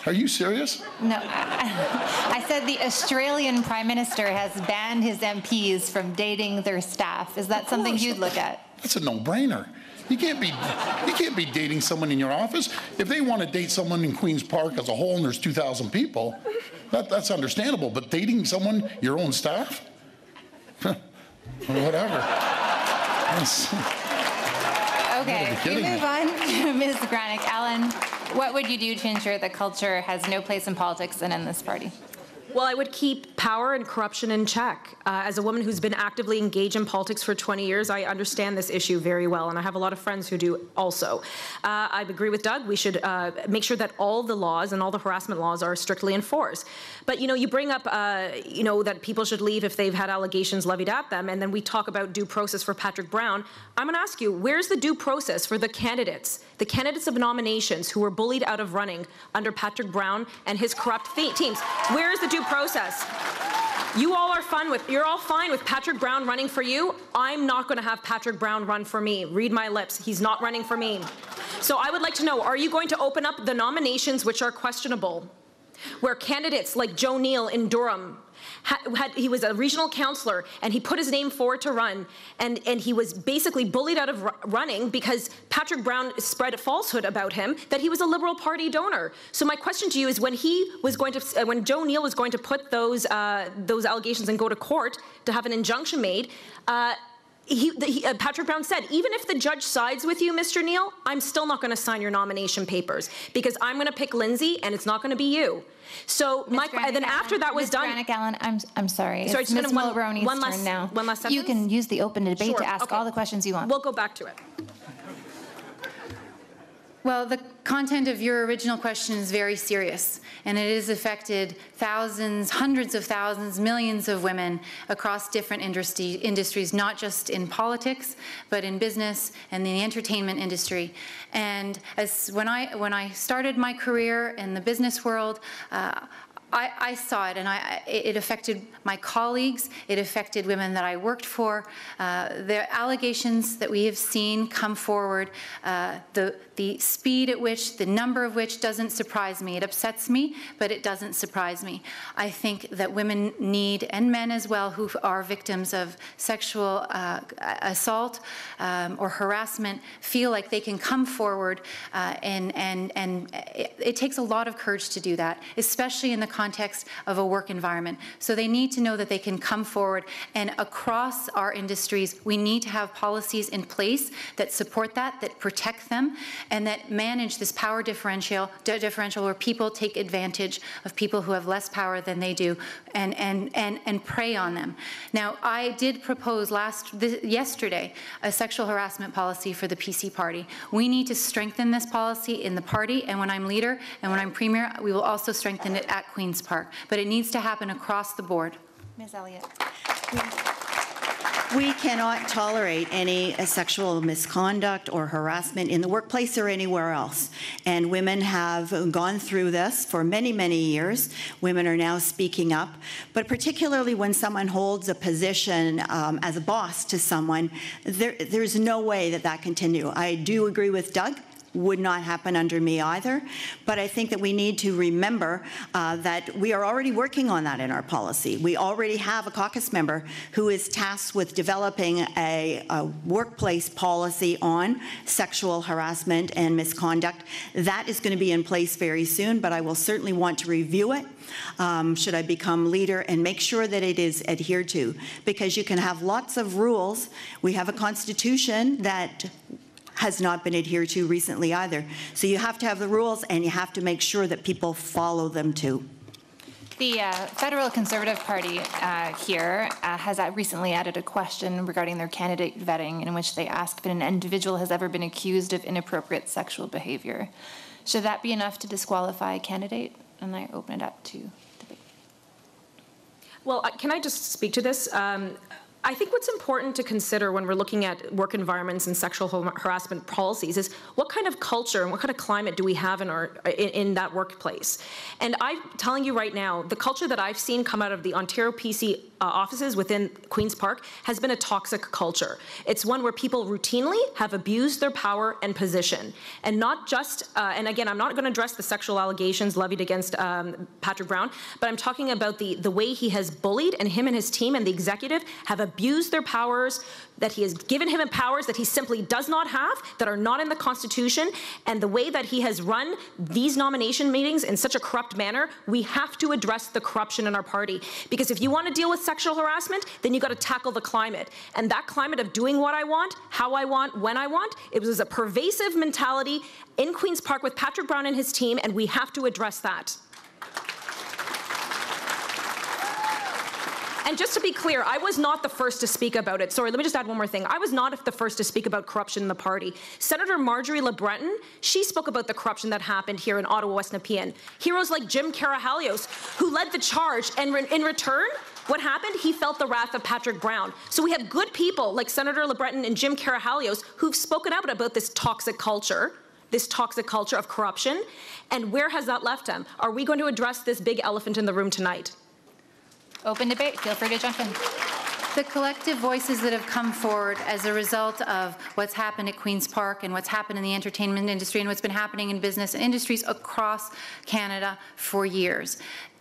Are you serious? No, I said the Australian Prime Minister has banned his MPs from dating their staff. Is that something you'd look at? That's a no-brainer. You can't be dating someone in your office. If they want to date someone in Queen's Park as a whole and there's 2,000 people, that's understandable. But dating someone, your own staff? Whatever. Okay, we move on to Ms. Granic. Alan, what would you do to ensure that culture has no place in politics and in this party? Well, I would keep power and corruption in check. As a woman who's been actively engaged in politics for 20 years, I understand this issue very well, and I have a lot of friends who do also. I agree with Doug. We should make sure that all the laws and all the harassment laws are strictly enforced. But, you bring up, that people should leave if they've had allegations levied at them, and then we talk about due process for Patrick Brown. I'm going to ask you, where's the due process for the candidates of nominations who were bullied out of running under Patrick Brown and his corrupt teams? Where is the due process? You're all fine with Patrick Brown running for you. I'm not going to have Patrick Brown run for me. Read my lips. He's not running for me. So I would like to know, are you going to open up the nominations which are questionable, where candidates like Joe Neal in Durham, he was a regional councillor and he put his name forward to run, and he was basically bullied out of running because Patrick Brown spread a falsehood about him that he was a Liberal Party donor. So my question to you is, when Joe Neal was going to put those allegations and go to court to have an injunction made, Patrick Brown said, even if the judge sides with you, Mr. Neal, I'm still not going to sign your nomination papers because I'm going to pick Lindsay and it's not going to be you. So then after that was done, Granic, Allen, I'm sorry. Sorry, it's Ms. Mulroney's turn now. One last sentence. You can use the open debate Sure, to ask all the questions you want. We'll go back to it. Well, the content of your original question is very serious, and it has affected thousands, hundreds of thousands, millions of women across different industries, not just in politics, but in business and in the entertainment industry. And when I started my career in the business world, I saw it, and it affected my colleagues. It affected women that I worked for. The allegations that we have seen come forward, the speed at which, the number of which doesn't surprise me. It upsets me, but it doesn't surprise me. I think that women need, and men as well, who are victims of sexual assault or harassment, feel like they can come forward, and it takes a lot of courage to do that, especially in the context of a work environment. So they need to know that they can come forward, and across our industries, we need to have policies in place that support that protect them, and that manage this power differential where people take advantage of people who have less power than they do, and prey on them. Now, I did propose yesterday a sexual harassment policy for the PC party. We need to strengthen this policy in the party, and when I'm leader and when I'm premier, we will also strengthen it at Queen's Park. But it needs to happen across the board. Ms. Elliott. We cannot tolerate any sexual misconduct or harassment in the workplace or anywhere else. And women have gone through this for many, many years. Women are now speaking up. But particularly when someone holds a position as a boss to someone, there's no way that that continue. I do agree with Doug. Would not happen under me either. But I think that we need to remember that we are already working on that in our policy. We already have a caucus member who is tasked with developing a workplace policy on sexual harassment and misconduct. That is going to be in place very soon, but I will certainly want to review it should I become leader and make sure that it is adhered to. Because you can have lots of rules. We have a constitution that has not been adhered to recently either. So you have to have the rules and you have to make sure that people follow them too. The Federal Conservative Party here has recently added a question regarding their candidate vetting in which they ask if an individual has ever been accused of inappropriate sexual behavior. Should that be enough to disqualify a candidate? And I open it up to debate. Well, can I just speak to this? I think what's important to consider when we're looking at work environments and sexual harassment policies is what kind of culture and what kind of climate do we have in that workplace. And I'm telling you right now, the culture that I've seen come out of the Ontario PC offices within Queen's Park has been a toxic culture. It's one where people routinely have abused their power and position. And not just, and again, I'm not going to address the sexual allegations levied against Patrick Brown, but I'm talking about the way he has bullied, and him and his team and the executive have abused their powers, that he has given him powers that he simply does not have, that are not in the Constitution, and the way that he has run these nomination meetings in such a corrupt manner. We have to address the corruption in our party, because if you want to deal with sexual harassment, then you got to tackle the climate. And that climate of doing what I want, how I want, when I want, it was a pervasive mentality in Queen's Park with Patrick Brown and his team, and we have to address that. And just to be clear, I was not the first to speak about it. Sorry, let me just add one more thing. I was not the first to speak about corruption in the party. Senator Marjorie Le Breton, she spoke about the corruption that happened here in Ottawa, West Nepean. Heroes like Jim Carahalios, who led the charge, and in return, what happened? He felt the wrath of Patrick Brown. So we have good people like Senator Le Breton and Jim Carahalios who've spoken out about this toxic culture of corruption. And where has that left them? Are we going to address this big elephant in the room tonight? Open debate. Feel free to jump in. The collective voices that have come forward as a result of what's happened at Queen's Park and what's happened in the entertainment industry and what's been happening in business and industries across Canada for years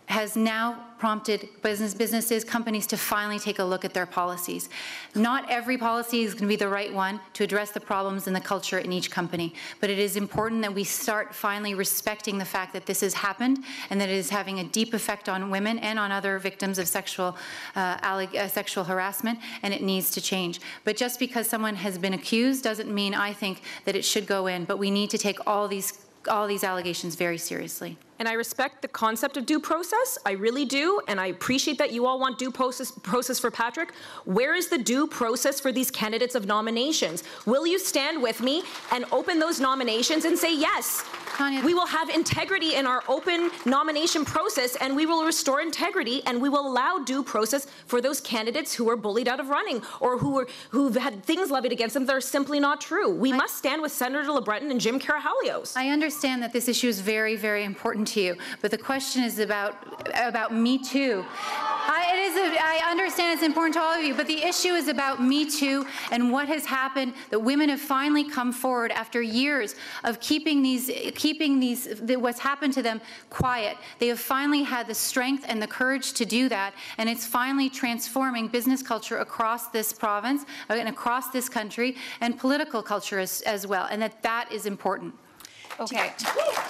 has now prompted businesses, companies to finally take a look at their policies. Not every policy is going to be the right one to address the problems in the culture in each company, but it is important that we start finally respecting the fact that this has happened and that it is having a deep effect on women and on other victims of sexual harassment, and it needs to change. But just because someone has been accused doesn't mean, I think, that it should go in, but we need to take all these allegations very seriously. And I respect the concept of due process. I really do. And I appreciate that you all want due process for Patrick. Where is the due process for these candidates of nominations? Will you stand with me and open those nominations and say, yes, Tanya, we will have integrity in our open nomination process, and we will restore integrity, and we will allow due process for those candidates who are bullied out of running or who've had things levied against them that are simply not true. We must stand with Senator Le Breton and Jim Carahalios. I understand that this issue is very, very important to you, but the question is about Me Too. I understand it's important to all of you, but the issue is about Me Too and what has happened, that women have finally come forward after years of keeping what's happened to them quiet. They have finally had the strength and the courage to do that, and it's finally transforming business culture across this province and across this country, and political culture as well, and that is important. Okay,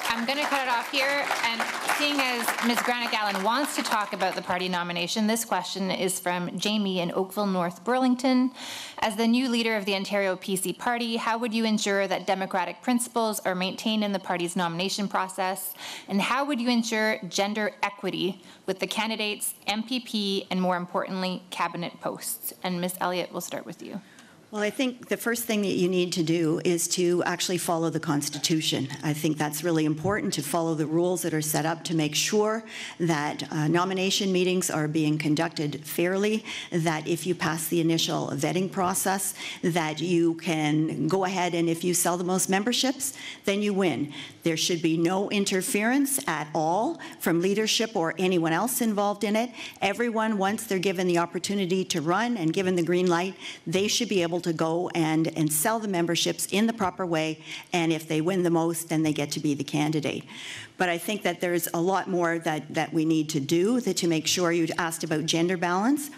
I'm going to cut it off here, and seeing as Ms. Granic Allen wants to talk about the party nomination, this question is from Jamie in Oakville, North Burlington. As the new leader of the Ontario PC Party, how would you ensure that democratic principles are maintained in the party's nomination process, and how would you ensure gender equity with the candidates, MPP, and more importantly, cabinet posts? And Ms. Elliott, we'll start with you. Well, I think the first thing that you need to do is to actually follow the Constitution. I think that's really important, to follow the rules that are set up to make sure that nomination meetings are being conducted fairly, that if you pass the initial vetting process, that you can go ahead and if you sell the most memberships, then you win. There should be no interference at all from leadership or anyone else involved in it. Everyone, once they're given the opportunity to run and given the green light, they should be able to go and sell the memberships in the proper way, and if they win the most, then they get to be the candidate. But I think that there's a lot more that we need to do to make sure. You asked about gender balance.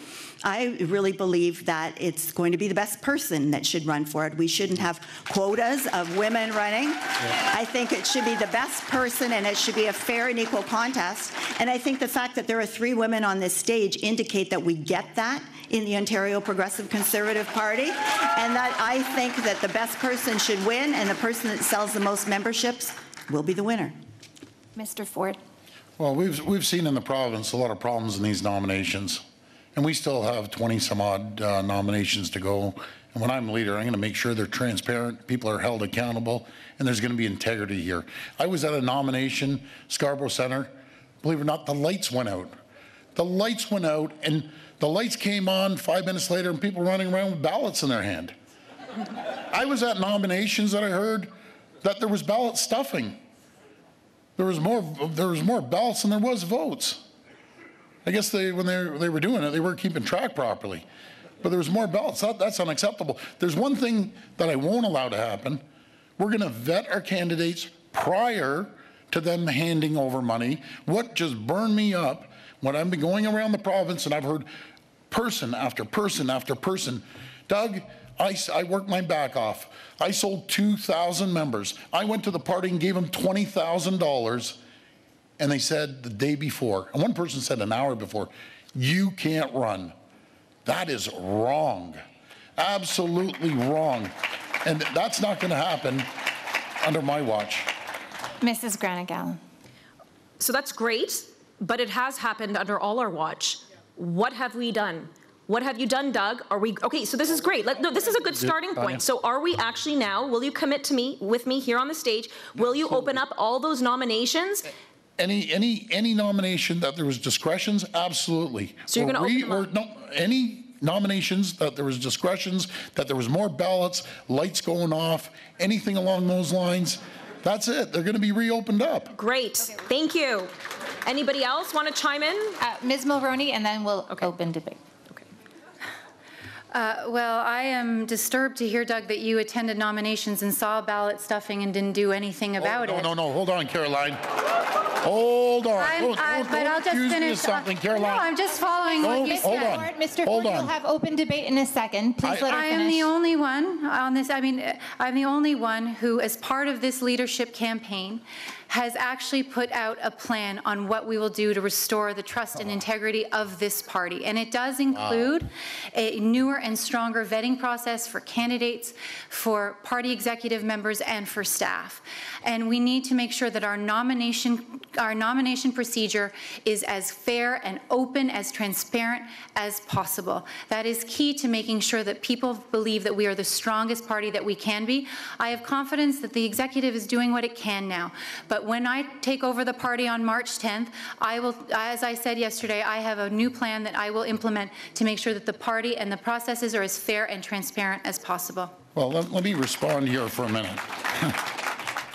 I really believe that it's going to be the best person that should run for it. We shouldn't have quotas of women running. Yeah. I think it should be the best person, and it should be a fair and equal contest. And I think the fact that there are 3 women on this stage indicate that we get that in the Ontario Progressive Conservative Party, and that I think that the best person should win, and the person that sells the most memberships will be the winner. Mr. Ford. Well, we've seen in the province a lot of problems in these nominations, and we still have 20-some-odd nominations to go. And when I'm leader, I'm going to make sure they're transparent, people are held accountable, and there's going to be integrity here. I was at a nomination, Scarborough Centre. Believe it or not, the lights went out. The lights went out, and the lights came on 5 minutes later, and people running around with ballots in their hand. I was at nominations that I heard that there was ballot stuffing. There was more ballots than there was votes. I guess when they were doing it, they weren't keeping track properly. But there was more ballots. That's unacceptable. There's one thing that I won't allow to happen. We're going to vet our candidates prior to them handing over money. What just burned me up when I've been going around the province and I've heard person after person after person, Doug, I worked my back off. I sold 2,000 members. I went to the party and gave them $20,000, and they said the day before, and one person said an hour before, you can't run. That is wrong. Absolutely wrong. And that's not going to happen under my watch. Mrs. Granic. So that's great, but it has happened under all our watch. What have we done? What have you done, Doug? Are we okay? So this is great. No, this is a good starting point. So are we actually now? Will you commit to me with me here on the stage? Will you open up all those nominations? Any nomination that there was discretions, absolutely. So you're going to open them up? No, any nominations that there was discretions, that there was more ballots, lights going off, anything along those lines. That's it. They're going to be reopened up. Great. Thank you. Anybody else want to chime in? Ms. Mulroney, and then we'll open debate. Well, I am disturbed to hear, Doug, that you attended nominations and saw ballot stuffing and didn't do anything about it. No. Hold on, Caroline. Hold on. But I'll just finish. Something, Caroline. No, I'm just following what you said. Mr. Ford, you'll have open debate in a second. Please let her finish. I am the only one on this. I mean, I'm the only one who, as part of this leadership campaign, has actually put out a plan on what we will do to restore the trust and integrity of this party. And it does include a newer and stronger vetting process for candidates, for party executive members, and for staff. And we need to make sure that our nomination procedure is as fair and open, as transparent as possible. That is key to making sure that people believe that we are the strongest party that we can be. I have confidence that the executive is doing what it can now. But when I take over the party on March 10th, I will, as I said yesterday, I have a new plan that I will implement to make sure that the party and the processes are as fair and transparent as possible. Well, let me respond here for a minute.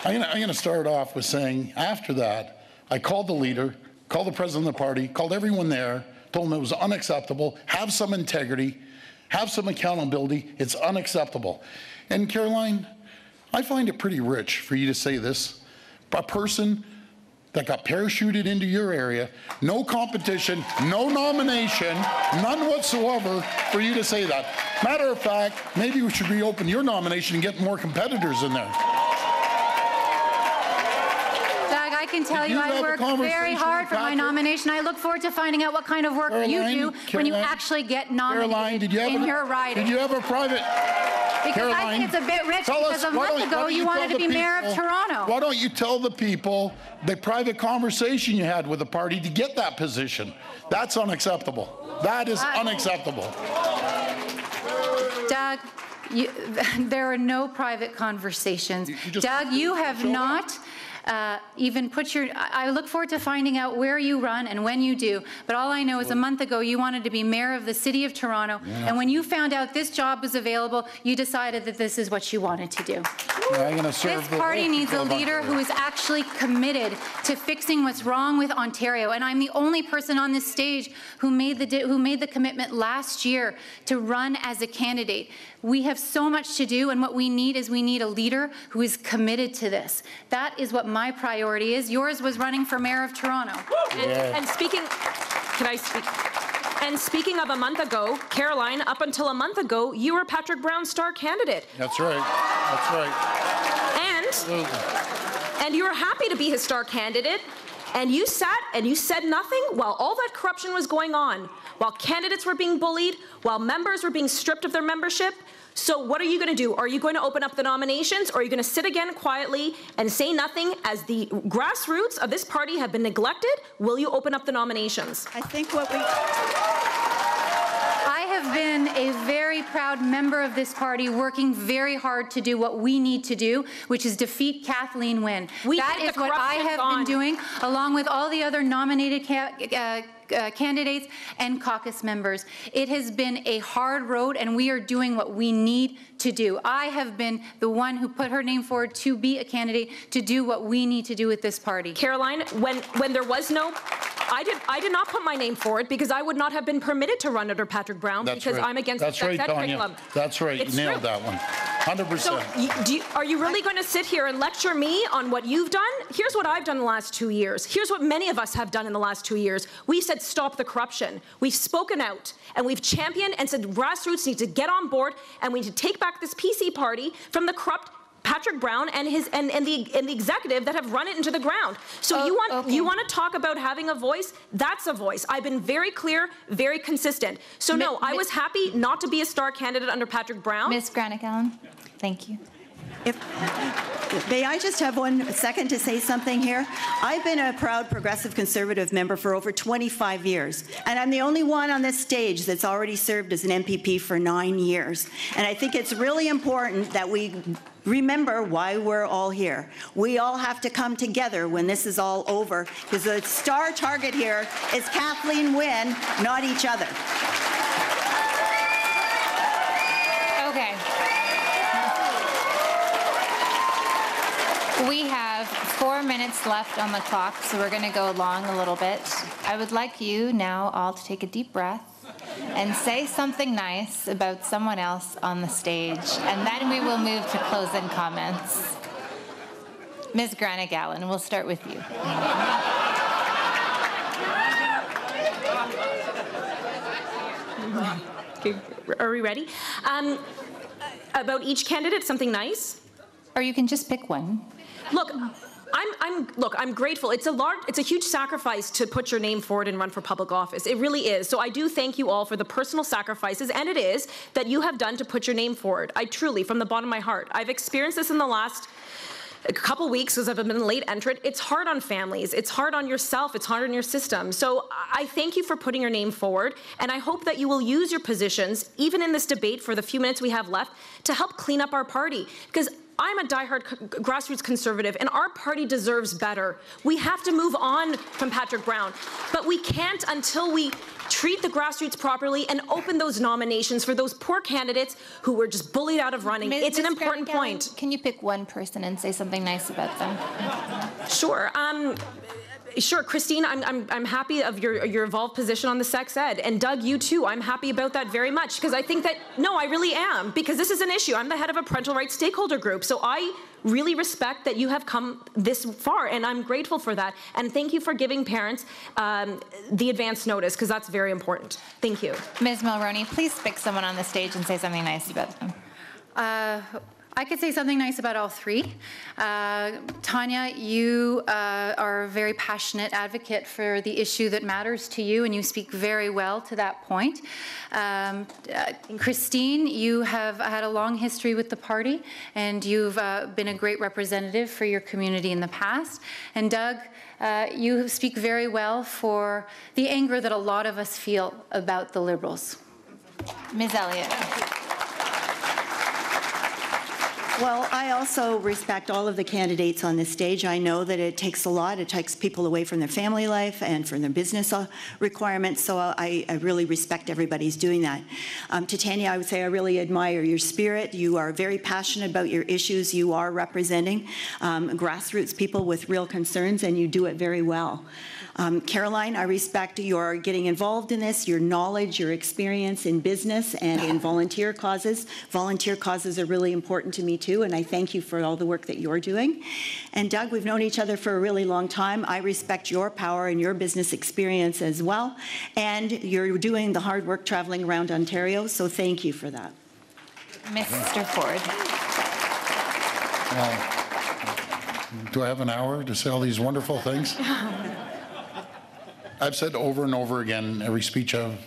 I'm going to start off with saying, after that, I called the leader, called the president of the party, called everyone there, told them it was unacceptable, have some integrity, have some accountability, it's unacceptable. And Caroline, I find it pretty rich for you to say this. A person that got parachuted into your area, no competition, no nomination, none whatsoever for you to say that. Matter of fact, maybe we should reopen your nomination and get more competitors in there. I can tell you I worked very hard for my nomination. I look forward to finding out what kind of work you do when you actually get nominated in your riding. Did you have a private... Because Caroline, I think it's a bit rich because a month ago you wanted to be mayor of Toronto. Why don't you tell the people the private conversation you had with the party to get that position? That's unacceptable. That is unacceptable. Doug, There are no private conversations. Doug, you have not even put your, I look forward to finding out where you run and when you do, but all I know is a month ago you wanted to be mayor of the city of Toronto, and when you found out this job was available, you decided that this is what you wanted to do. This party needs a leader who is actually committed to fixing what's wrong with Ontario, and I'm the only person on this stage who made the commitment last year to run as a candidate. We have so much to do, and what we need is we need a leader who is committed to this. That is what my priority is. Yours was running for mayor of Toronto. And speaking, can I speak? And speaking of a month ago, Caroline, up until a month ago, you were Patrick Brown's star candidate. That's right. That's right. And you were happy to be his star candidate. And you sat and you said nothing while all that corruption was going on, while candidates were being bullied, while members were being stripped of their membership. So what are you going to do? Are you going to open up the nominations, or are you going to sit again quietly and say nothing as the grassroots of this party have been neglected? Will you open up the nominations? I think what we... I have been a very proud member of this party, working very hard to do what we need to do, which is defeat Kathleen Wynne. That is what I have been doing, along with all the other nominated candidates and caucus members. It has been a hard road, and we are doing what we need to do. I have been the one who put her name forward to be a candidate to do what we need to do with this party. Caroline, when there was no, I did not put my name forward because I would not have been permitted to run under Patrick Brown. That's because right. I'm against That's the right, sex ed Tanya. curriculum. That's right. It's you nailed true. that one. 100%. So are you really going to sit here and lecture me on what you've done? Here's what I've done in the last 2 years. Here's what many of us have done in the last 2 years. We've said stop the corruption. We've spoken out, and we've championed and said grassroots need to get on board, and we need to take back this PC party from the corrupt Patrick Brown and the executive that have run it into the ground. So you want to talk about having a voice? That's a voice. I've been very clear, very consistent. So no, I was happy not to be a star candidate under Patrick Brown. Ms. Granic, thank you. May I just have 1 second to say something here? I've been a proud progressive conservative member for over 25 years, and I'm the only one on this stage that's already served as an MPP for 9 years. And I think it's really important that we remember why we're all here. We all have to come together when this is all over, because the star target here is Kathleen Wynne, not each other. Okay. We have 4 minutes left on the clock, so we're going to go along a little bit. I would like you now all to take a deep breath and say something nice about someone else on the stage, and then we will move to close-in comments. Ms. Granic, we'll start with you. Okay, are we ready? About each candidate, something nice? Or you can just pick one. Look, I'm grateful. It's a huge sacrifice to put your name forward and run for public office. It really is. So I do thank you all for the personal sacrifices, and it is, that you have done to put your name forward. I truly, from the bottom of my heart. I've experienced this in the last a couple weeks because I've been a late entrant. It's hard on families. It's hard on yourself. It's hard on your system. So I thank you for putting your name forward, and I hope that you will use your positions, even in this debate for the few minutes we have left, to help clean up our party. Because I'm a diehard grassroots conservative, and our party deserves better. We have to move on from Patrick Brown, but we can't until we treat the grassroots properly and open those nominations for those poor candidates who were just bullied out of running. It's an important point. Can you pick one person and say something nice about them? Sure. Sure, Christine, I'm happy of your evolved position on the sex ed. And Doug, you too, I'm happy about that very much, because I think that, no, I really am, because this is an issue. I'm the head of a parental rights stakeholder group, so I really respect that you have come this far, and I'm grateful for that. And thank you for giving parents the advance notice, because that's very important. Thank you. Ms. Mulroney, please pick someone on the stage and say something nice about them. I could say something nice about all three. Tanya, you are a very passionate advocate for the issue that matters to you, and you speak very well to that point. Christine, you have had a long history with the party, and you've been a great representative for your community in the past. And Doug, you speak very well for the anger that a lot of us feel about the Liberals. Ms. Elliott. Well, I also respect all of the candidates on this stage. I know that it takes a lot. It takes people away from their family life and from their business requirements, so I really respect everybody's doing that. To Tanya, I would say I really admire your spirit. You are very passionate about your issues. You are representing grassroots people with real concerns, and you do it very well. Caroline, I respect your getting involved in this, your knowledge, your experience in business and in volunteer causes. Volunteer causes are really important to me too, and I thank you for all the work that you're doing. And Doug, we've known each other for a really long time. I respect your power and your business experience as well, and you're doing the hard work traveling around Ontario, so thank you for that. Mr. Ford. Do I have an hour to say all these wonderful things? I've said over and over again, every speech I've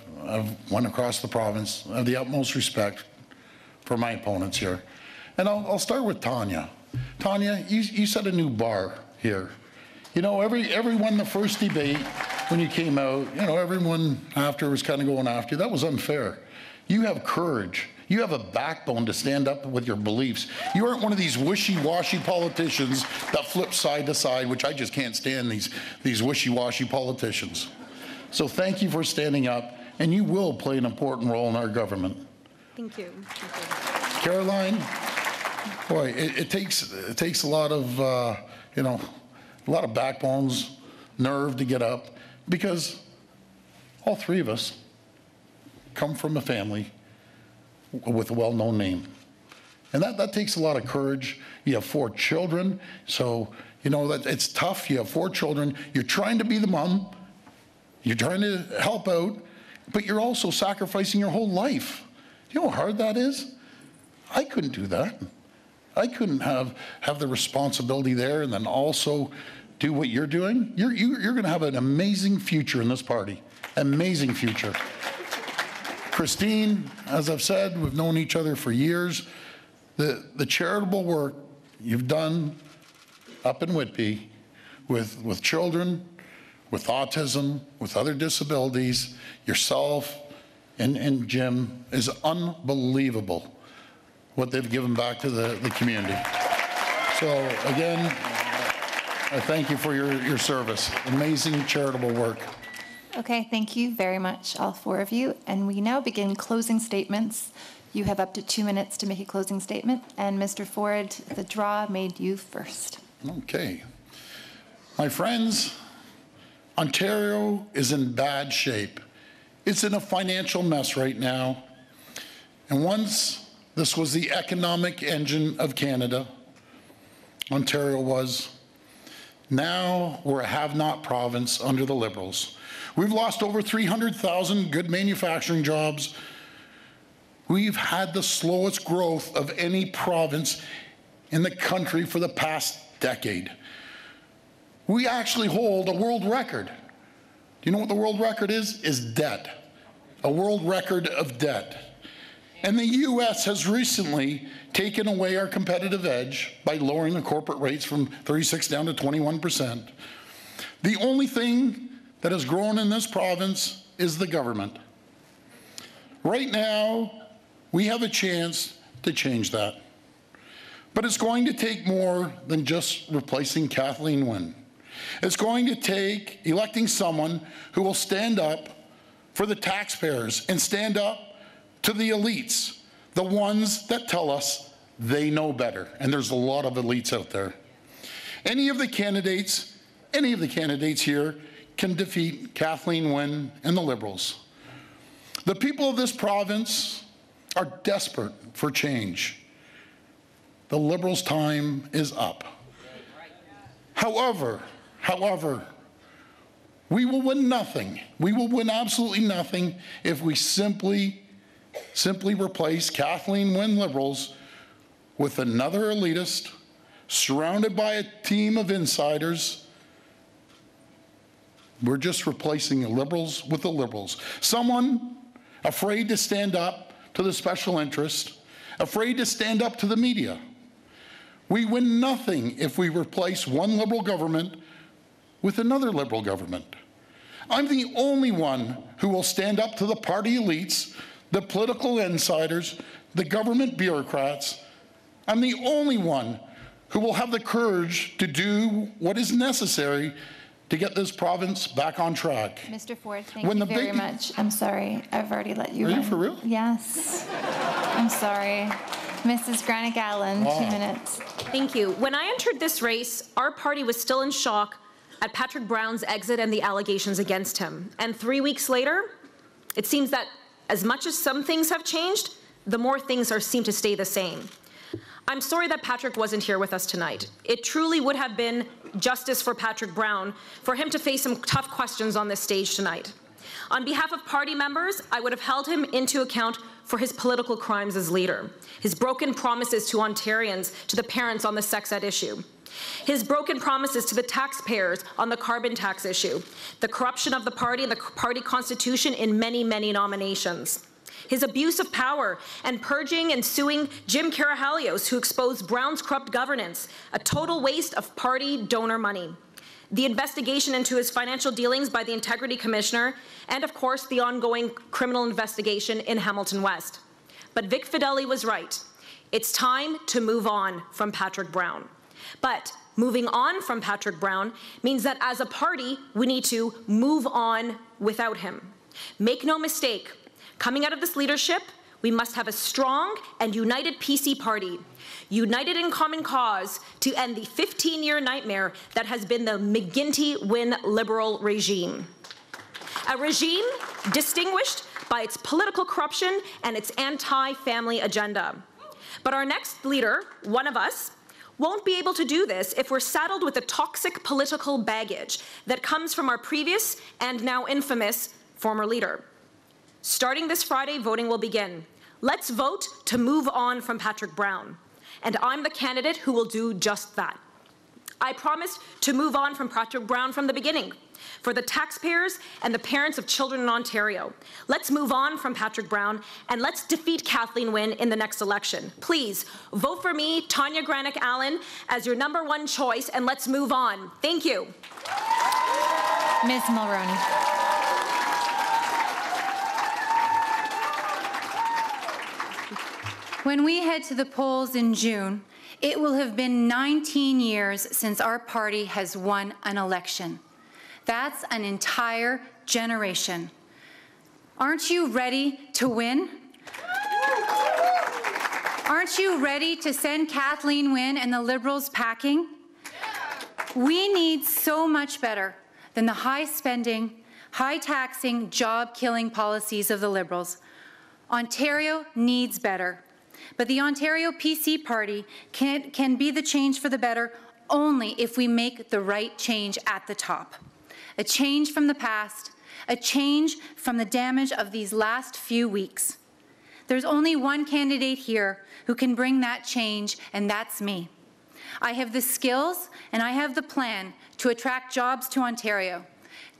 went across the province, I have the utmost respect for my opponents here. And I'll start with Tanya. Tanya, you set a new bar here. You know, everyone the first debate, when you came out, you know, everyone after was kind of going after you. That was unfair. You have courage. You have a backbone to stand up with your beliefs. You aren't one of these wishy-washy politicians that flip side to side, which I just can't stand, these wishy-washy politicians. So thank you for standing up, and you will play an important role in our government. Thank you. Caroline, boy, it takes a lot of, you know, a lot of backbones, nerve to get up, because all three of us come from a family with a well-known name. And that takes a lot of courage. You have 4 children, so you know that it's tough. You have 4 children. You're trying to be the mom. You're trying to help out, but you're also sacrificing your whole life. You know how hard that is? I couldn't do that. I couldn't have the responsibility there and then also do what you're doing. You're going to have an amazing future in this party. Amazing future. Christine, as I've said, we've known each other for years. The charitable work you've done up in Whitby with children, with autism, with other disabilities, yourself and Jim is unbelievable what they've given back to the community. So again, I thank you for your service. Amazing charitable work. Okay, thank you very much, all 4 of you. And we now begin closing statements. You have up to 2 minutes to make a closing statement. And Mr. Ford, the draw made you first. Okay. My friends, Ontario is in bad shape. It's in a financial mess right now. And once this was the economic engine of Canada, Ontario was. Now we're a have-not province under the Liberals. We've lost over 300,000 good manufacturing jobs. We've had the slowest growth of any province in the country for the past decade. We actually hold a world record. Do you know what the world record is? Is debt. A world record of debt. And the U.S. has recently taken away our competitive edge by lowering the corporate rates from 36 down to 21%. The only thing that has grown in this province is the government. Right now, we have a chance to change that. But it's going to take more than just replacing Kathleen Wynne. It's going to take electing someone who will stand up for the taxpayers and stand up to the elites, the ones that tell us they know better. And there's a lot of elites out there. Any of the candidates here can defeat Kathleen Wynne and the Liberals. The people of this province are desperate for change. The Liberals' time is up. However, we will win nothing. We will win absolutely nothing if we simply replace Kathleen Wynne Liberals with another elitist surrounded by a team of insiders. We're just replacing the Liberals with the Liberals. Someone afraid to stand up to the special interest, afraid to stand up to the media. We win nothing if we replace one Liberal government with another Liberal government. I'm the only one who will stand up to the party elites, the political insiders, the government bureaucrats I'm the only one who will have the courage to do what is necessary to get this province back on track. Mr. Ford, thank you very much. I'm sorry, I've already let you run. Are you for real? Yes. I'm sorry. Mrs. Granic Allen, 2 minutes. Thank you. When I entered this race, our party was still in shock at Patrick Brown's exit and the allegations against him. And 3 weeks later, it seems that as much as some things have changed, the more things seem to stay the same. I'm sorry that Patrick wasn't here with us tonight. It truly would have been justice for Patrick Brown for him to face some tough questions on this stage tonight. On behalf of party members, I would have held him into account for his political crimes as leader, his broken promises to Ontarians, to the parents on the sex ed issue, his broken promises to the taxpayers on the carbon tax issue, the corruption of the party and the party constitution in many, many nominations, his abuse of power and purging and suing Jim Carahalios, who exposed Brown's corrupt governance, a total waste of party donor money, the investigation into his financial dealings by the Integrity Commissioner, and of course the ongoing criminal investigation in Hamilton West. But Vic Fideli was right. It's time to move on from Patrick Brown. But moving on from Patrick Brown means that as a party, we need to move on without him. Make no mistake, coming out of this leadership, we must have a strong and united PC party, united in common cause to end the 15-year nightmare that has been the McGuinty-Wynne Liberal regime. A regime distinguished by its political corruption and its anti-family agenda. But our next leader, one of us, won't be able to do this if we're saddled with the toxic political baggage that comes from our previous and now infamous former leader. Starting this Friday, voting will begin. Let's vote to move on from Patrick Brown. And I'm the candidate who will do just that. I promised to move on from Patrick Brown from the beginning, for the taxpayers and the parents of children in Ontario. Let's move on from Patrick Brown and let's defeat Kathleen Wynne in the next election. Please vote for me, Tanya Granic Allen, as your #1 choice, and let's move on. Thank you. Ms. Mulroney. When we head to the polls in June, it will have been 19 years since our party has won an election. That's an entire generation. Aren't you ready to win? Aren't you ready to send Kathleen Wynne and the Liberals packing? We need so much better than the high-spending, high-taxing, job-killing policies of the Liberals. Ontario needs better. But the Ontario PC party can be the change for the better only if we make the right change at the top. A change from the past, a change from the damage of these last few weeks. There's only one candidate here who can bring that change, and that's me. I have the skills and I have the plan to attract jobs to Ontario,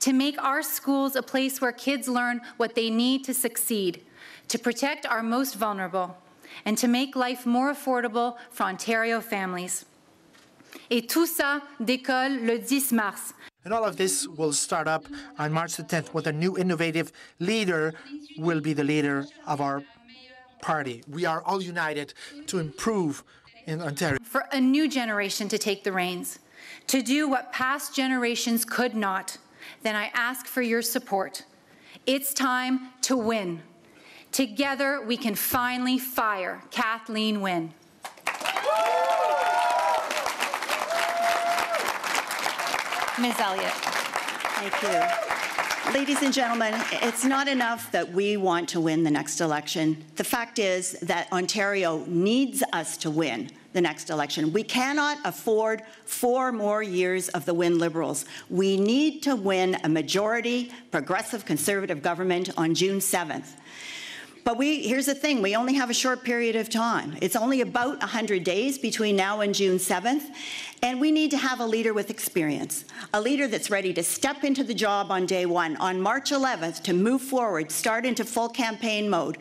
to make our schools a place where kids learn what they need to succeed, to protect our most vulnerable, and to make life more affordable for Ontario families. Et tout ça décolle le 10 mars. And all of this will start up on March the 10th with a new innovative leader will be the leader of our party. We are all united to improve in Ontario. For a new generation to take the reins, to do what past generations could not, then I ask for your support. It's time to win. Together, we can finally fire Kathleen Wynne. Ms. Elliott. Thank you. Ladies and gentlemen, it's not enough that we want to win the next election. The fact is that Ontario needs us to win the next election. We cannot afford 4 more years of the Wynne Liberals. We need to win a majority progressive Conservative government on June 7th. But here's the thing, we only have a short period of time. It's only about 100 days between now and June 7th, and we need to have a leader with experience, a leader that's ready to step into the job on day 1, on March 11th, to move forward, start into full campaign mode.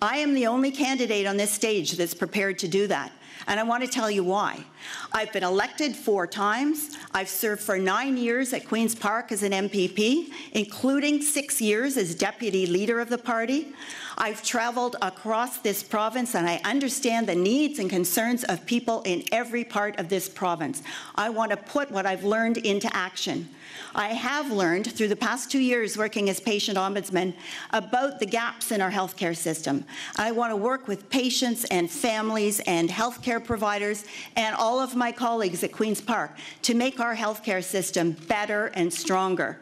I am the only candidate on this stage that's prepared to do that. And I want to tell you why. I've been elected 4 times. I've served for 9 years at Queen's Park as an MPP, including 6 years as deputy leader of the party. I've traveled across this province and I understand the needs and concerns of people in every part of this province. I want to put what I've learned into action. I have learned through the past 2 years working as patient ombudsman about the gaps in our healthcare system. I want to work with patients and families and healthcare providers and all of my colleagues at Queen's Park to make our healthcare system better and stronger.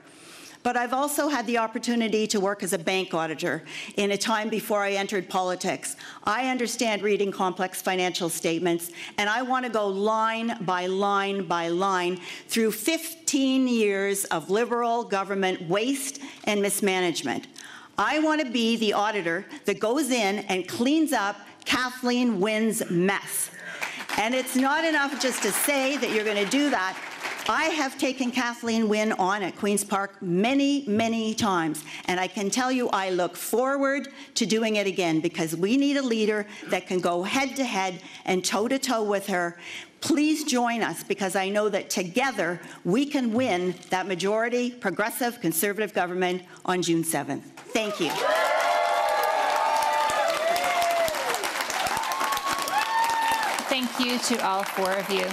But I've also had the opportunity to work as a bank auditor in a time before I entered politics. I understand reading complex financial statements, and I want to go line by line by line through 15 years of Liberal government waste and mismanagement. I want to be the auditor that goes in and cleans up Kathleen Wynne's mess. And it's not enough just to say that you're going to do that. I have taken Kathleen Wynne on at Queen's Park many, many times, and I can tell you I look forward to doing it again because we need a leader that can go head-to-head and toe-to-toe with her. Please join us because I know that together we can win that majority progressive conservative government on June 7th. Thank you. Thank you to all 4 of you.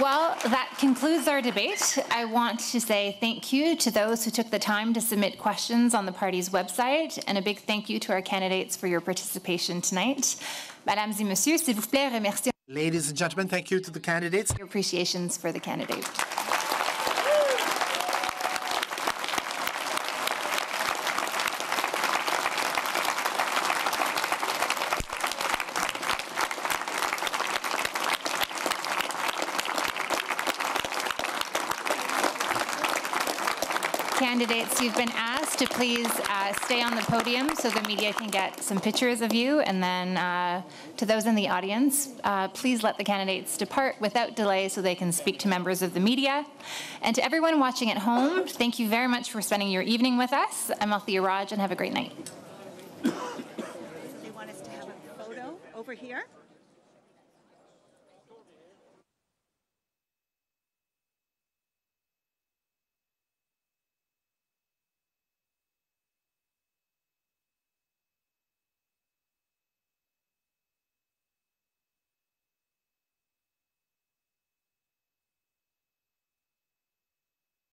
Well, that concludes our debate. I want to say thank you to those who took the time to submit questions on the party's website, and a big thank you to our candidates for your participation tonight. Mesdames et messieurs, s'il vous plaît, remerciez. Ladies and gentlemen, thank you to the candidates. Your appreciations for the candidate. Candidates, you've been asked to please stay on the podium so the media can get some pictures of you. And then to those in the audience, please let the candidates depart without delay so they can speak to members of the media. And to everyone watching at home, thank you very much for spending your evening with us. I'm Althea Raj, and have a great night. They want us to have a photo over here.